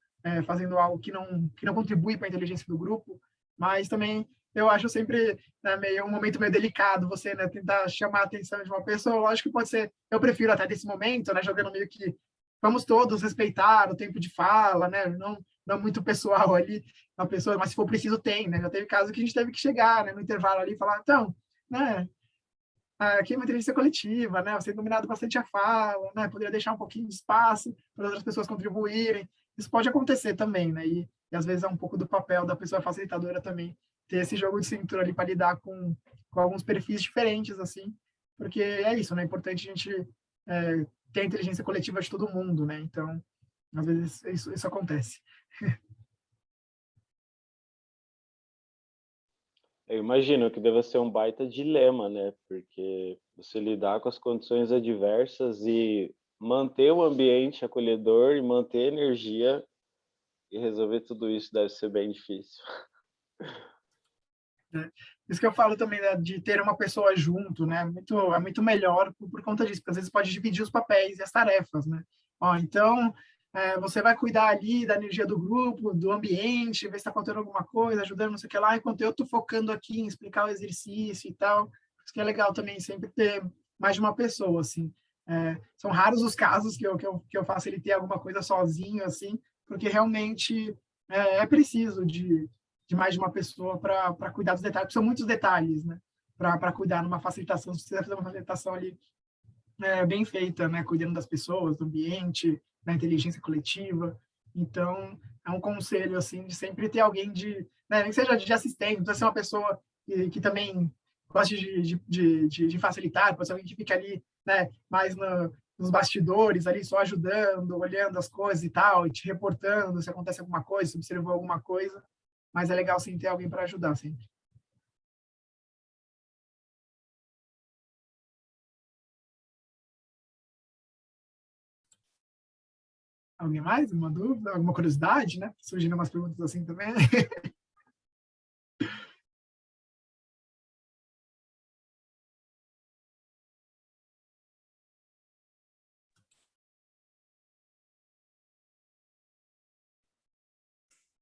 fazendo algo que não contribui para a inteligência do grupo, mas também eu acho sempre, né, um momento meio delicado você, né, tentar chamar a atenção de uma pessoa. Lógico que pode ser, eu prefiro até desse momento, né, jogando meio que vamos todos respeitar o tempo de fala, né, não muito pessoal ali na pessoa, mas se for preciso tem, né, já teve caso que a gente teve que chegar, né, no intervalo ali e falar, então, né, aqui é uma entrevista coletiva, né, você tem dominado bastante a fala, né, poderia deixar um pouquinho de espaço para outras pessoas contribuírem. Isso pode acontecer também, né, e às vezes é um pouco do papel da pessoa facilitadora também ter esse jogo de cintura ali para lidar com alguns perfis diferentes, assim, porque é isso, né? É importante a gente ter a inteligência coletiva de todo mundo, né? Então, às vezes isso acontece. Eu imagino que deve ser um baita dilema, né? Porque você lidar com as condições adversas e manter o ambiente acolhedor e manter a energia e resolver tudo isso deve ser bem difícil. Isso que eu falo também, né, de ter uma pessoa junto, né? É muito melhor por conta disso, porque às vezes pode dividir os papéis e as tarefas, né? Ó, então, você vai cuidar ali da energia do grupo, do ambiente, ver se está faltando alguma coisa, ajudando, não sei o que lá, enquanto eu estou focando aqui em explicar o exercício e tal. Isso que é legal também, sempre ter mais de uma pessoa, assim. São raros os casos que eu faço ele ter alguma coisa sozinho, assim, porque realmente é preciso de mais de uma pessoa para cuidar dos detalhes, porque são muitos detalhes, né? Para cuidar numa facilitação, se você fazer uma facilitação ali bem feita, né? Cuidando das pessoas, do ambiente, da inteligência coletiva. Então, é um conselho, assim, de sempre ter alguém né, nem que seja de assistente, precisa ser uma pessoa que também goste de facilitar, pode ser alguém que fica ali, né, mais nos bastidores, ali só ajudando, olhando as coisas e tal, e te reportando se acontece alguma coisa, se observou alguma coisa. Mas é legal, sim, ter alguém para ajudar, sempre. Alguém mais? Uma dúvida? Alguma curiosidade, né? Surgindo umas perguntas assim também.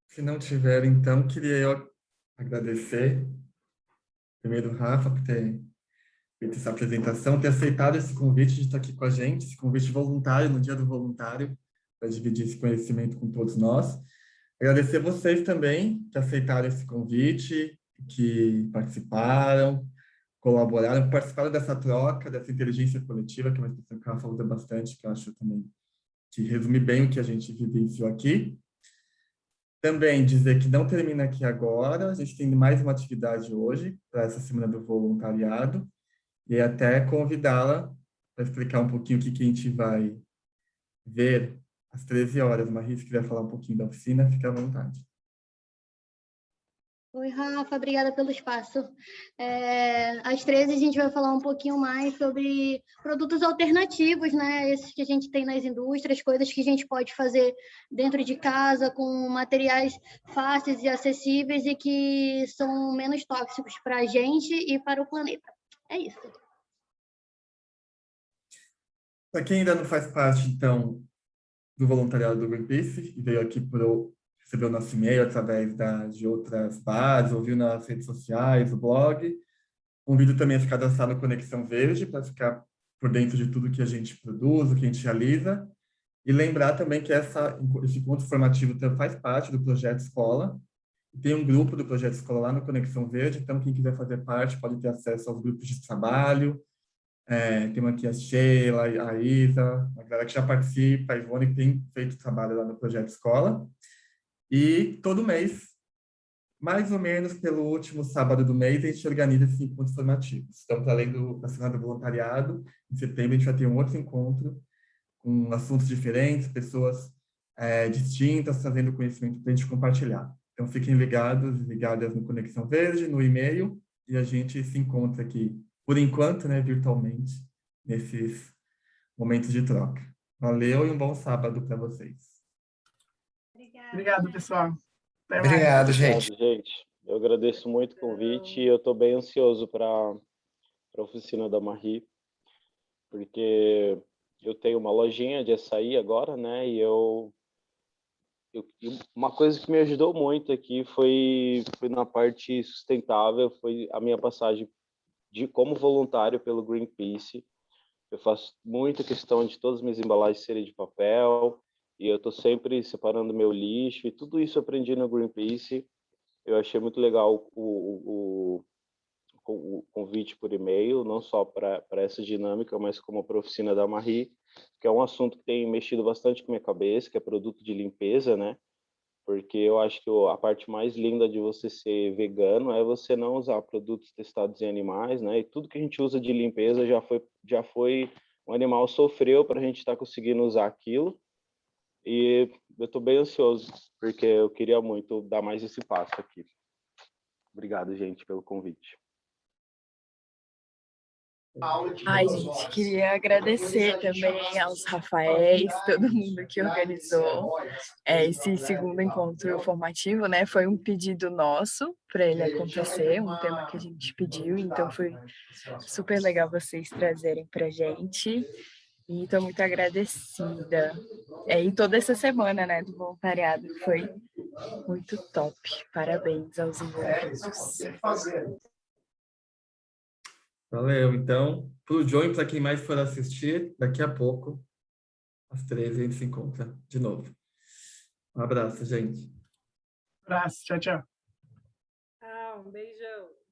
Se não tiver, então, queria eu agradecer, primeiro, Rafa, por ter feito essa apresentação, ter aceitado esse convite de estar aqui com a gente, esse convite voluntário, no Dia do Voluntário, para dividir esse conhecimento com todos nós. Agradecer vocês também que aceitaram esse convite, que participaram, colaboraram, participaram dessa troca, dessa inteligência coletiva, que é uma expressão que a Rafa usa bastante, que eu acho também que resume bem o que a gente vivenciou aqui. Também dizer que não termina aqui agora, a gente tem mais uma atividade hoje, para essa Semana do Voluntariado, e até convidá-la para explicar um pouquinho o que a gente vai ver às 13 horas. Maria, se quiser falar um pouquinho da oficina, fique à vontade. Oi, Rafa, obrigada pelo espaço. Às 13 a gente vai falar um pouquinho mais sobre produtos alternativos, né? Esses que a gente tem nas indústrias, coisas que a gente pode fazer dentro de casa com materiais fáceis e acessíveis e que são menos tóxicos para a gente e para o planeta. É isso. Para quem ainda não faz parte, então, do voluntariado do Greenpeace, e veio aqui recebeu nosso e-mail através de outras bases, ouviu nas redes sociais, o blog. Convido também a se cadastrar no Conexão Verde para ficar por dentro de tudo que a gente produz, o que a gente realiza. E lembrar também que esse encontro formativo faz parte do Projeto Escola. Tem um grupo do Projeto Escola lá no Conexão Verde, então quem quiser fazer parte pode ter acesso aos grupos de trabalho. Temos aqui a Sheila, a Isa, a galera que já participa, a Ivone, que tem feito trabalho lá no Projeto Escola. E todo mês mais ou menos pelo último sábado do mês, a gente organiza esses encontros formativos. Então, para além da Semana do Voluntariado, em setembro a gente vai ter um outro encontro com assuntos diferentes, pessoas distintas, trazendo conhecimento para a gente compartilhar. Então, fiquem ligados e ligadas no Conexão Verde, no e-mail, e a gente se encontra aqui, por enquanto, né, virtualmente, nesses momentos de troca. Valeu e um bom sábado para vocês. Obrigado, pessoal. Até mais. Obrigado, Obrigado, gente. gente. Eu agradeço muito o convite e eu estou bem ansioso para a oficina da Marie, porque eu tenho uma lojinha de açaí agora, né? E uma coisa que me ajudou muito aqui foi na parte sustentável, foi a minha passagem como voluntário pelo Greenpeace. Eu faço muita questão de todas as minhas embalagens serem de papel, e eu estou sempre separando meu lixo, e tudo isso eu aprendi no Greenpeace. Eu achei muito legal o convite por e-mail, não só para essa dinâmica, mas como para a oficina da Marie, que é um assunto que tem mexido bastante com a minha cabeça, que é produto de limpeza, né? Porque eu acho que a parte mais linda de você ser vegano é você não usar produtos testados em animais, né? E tudo que a gente usa de limpeza já foi um animal sofreu para a gente estar conseguindo usar aquilo. E eu estou bem ansioso, porque eu queria muito dar mais esse passo aqui. Obrigado, gente, pelo convite. Ai, gente, queria agradecer também aos Rafaéis, todo mundo que organizou esse segundo encontro formativo, né? Foi um pedido nosso para ele acontecer, um tema que a gente pediu, então foi super legal vocês trazerem para a gente. E estou muito agradecida. E toda essa semana, né, do voluntariado foi muito top. Parabéns aos envolvidos. Valeu. Então, para o John e para quem mais for assistir, daqui a pouco, às 13h, a gente se encontra de novo. Um abraço, gente. Um abraço. Tchau, tchau. Tchau, um beijão.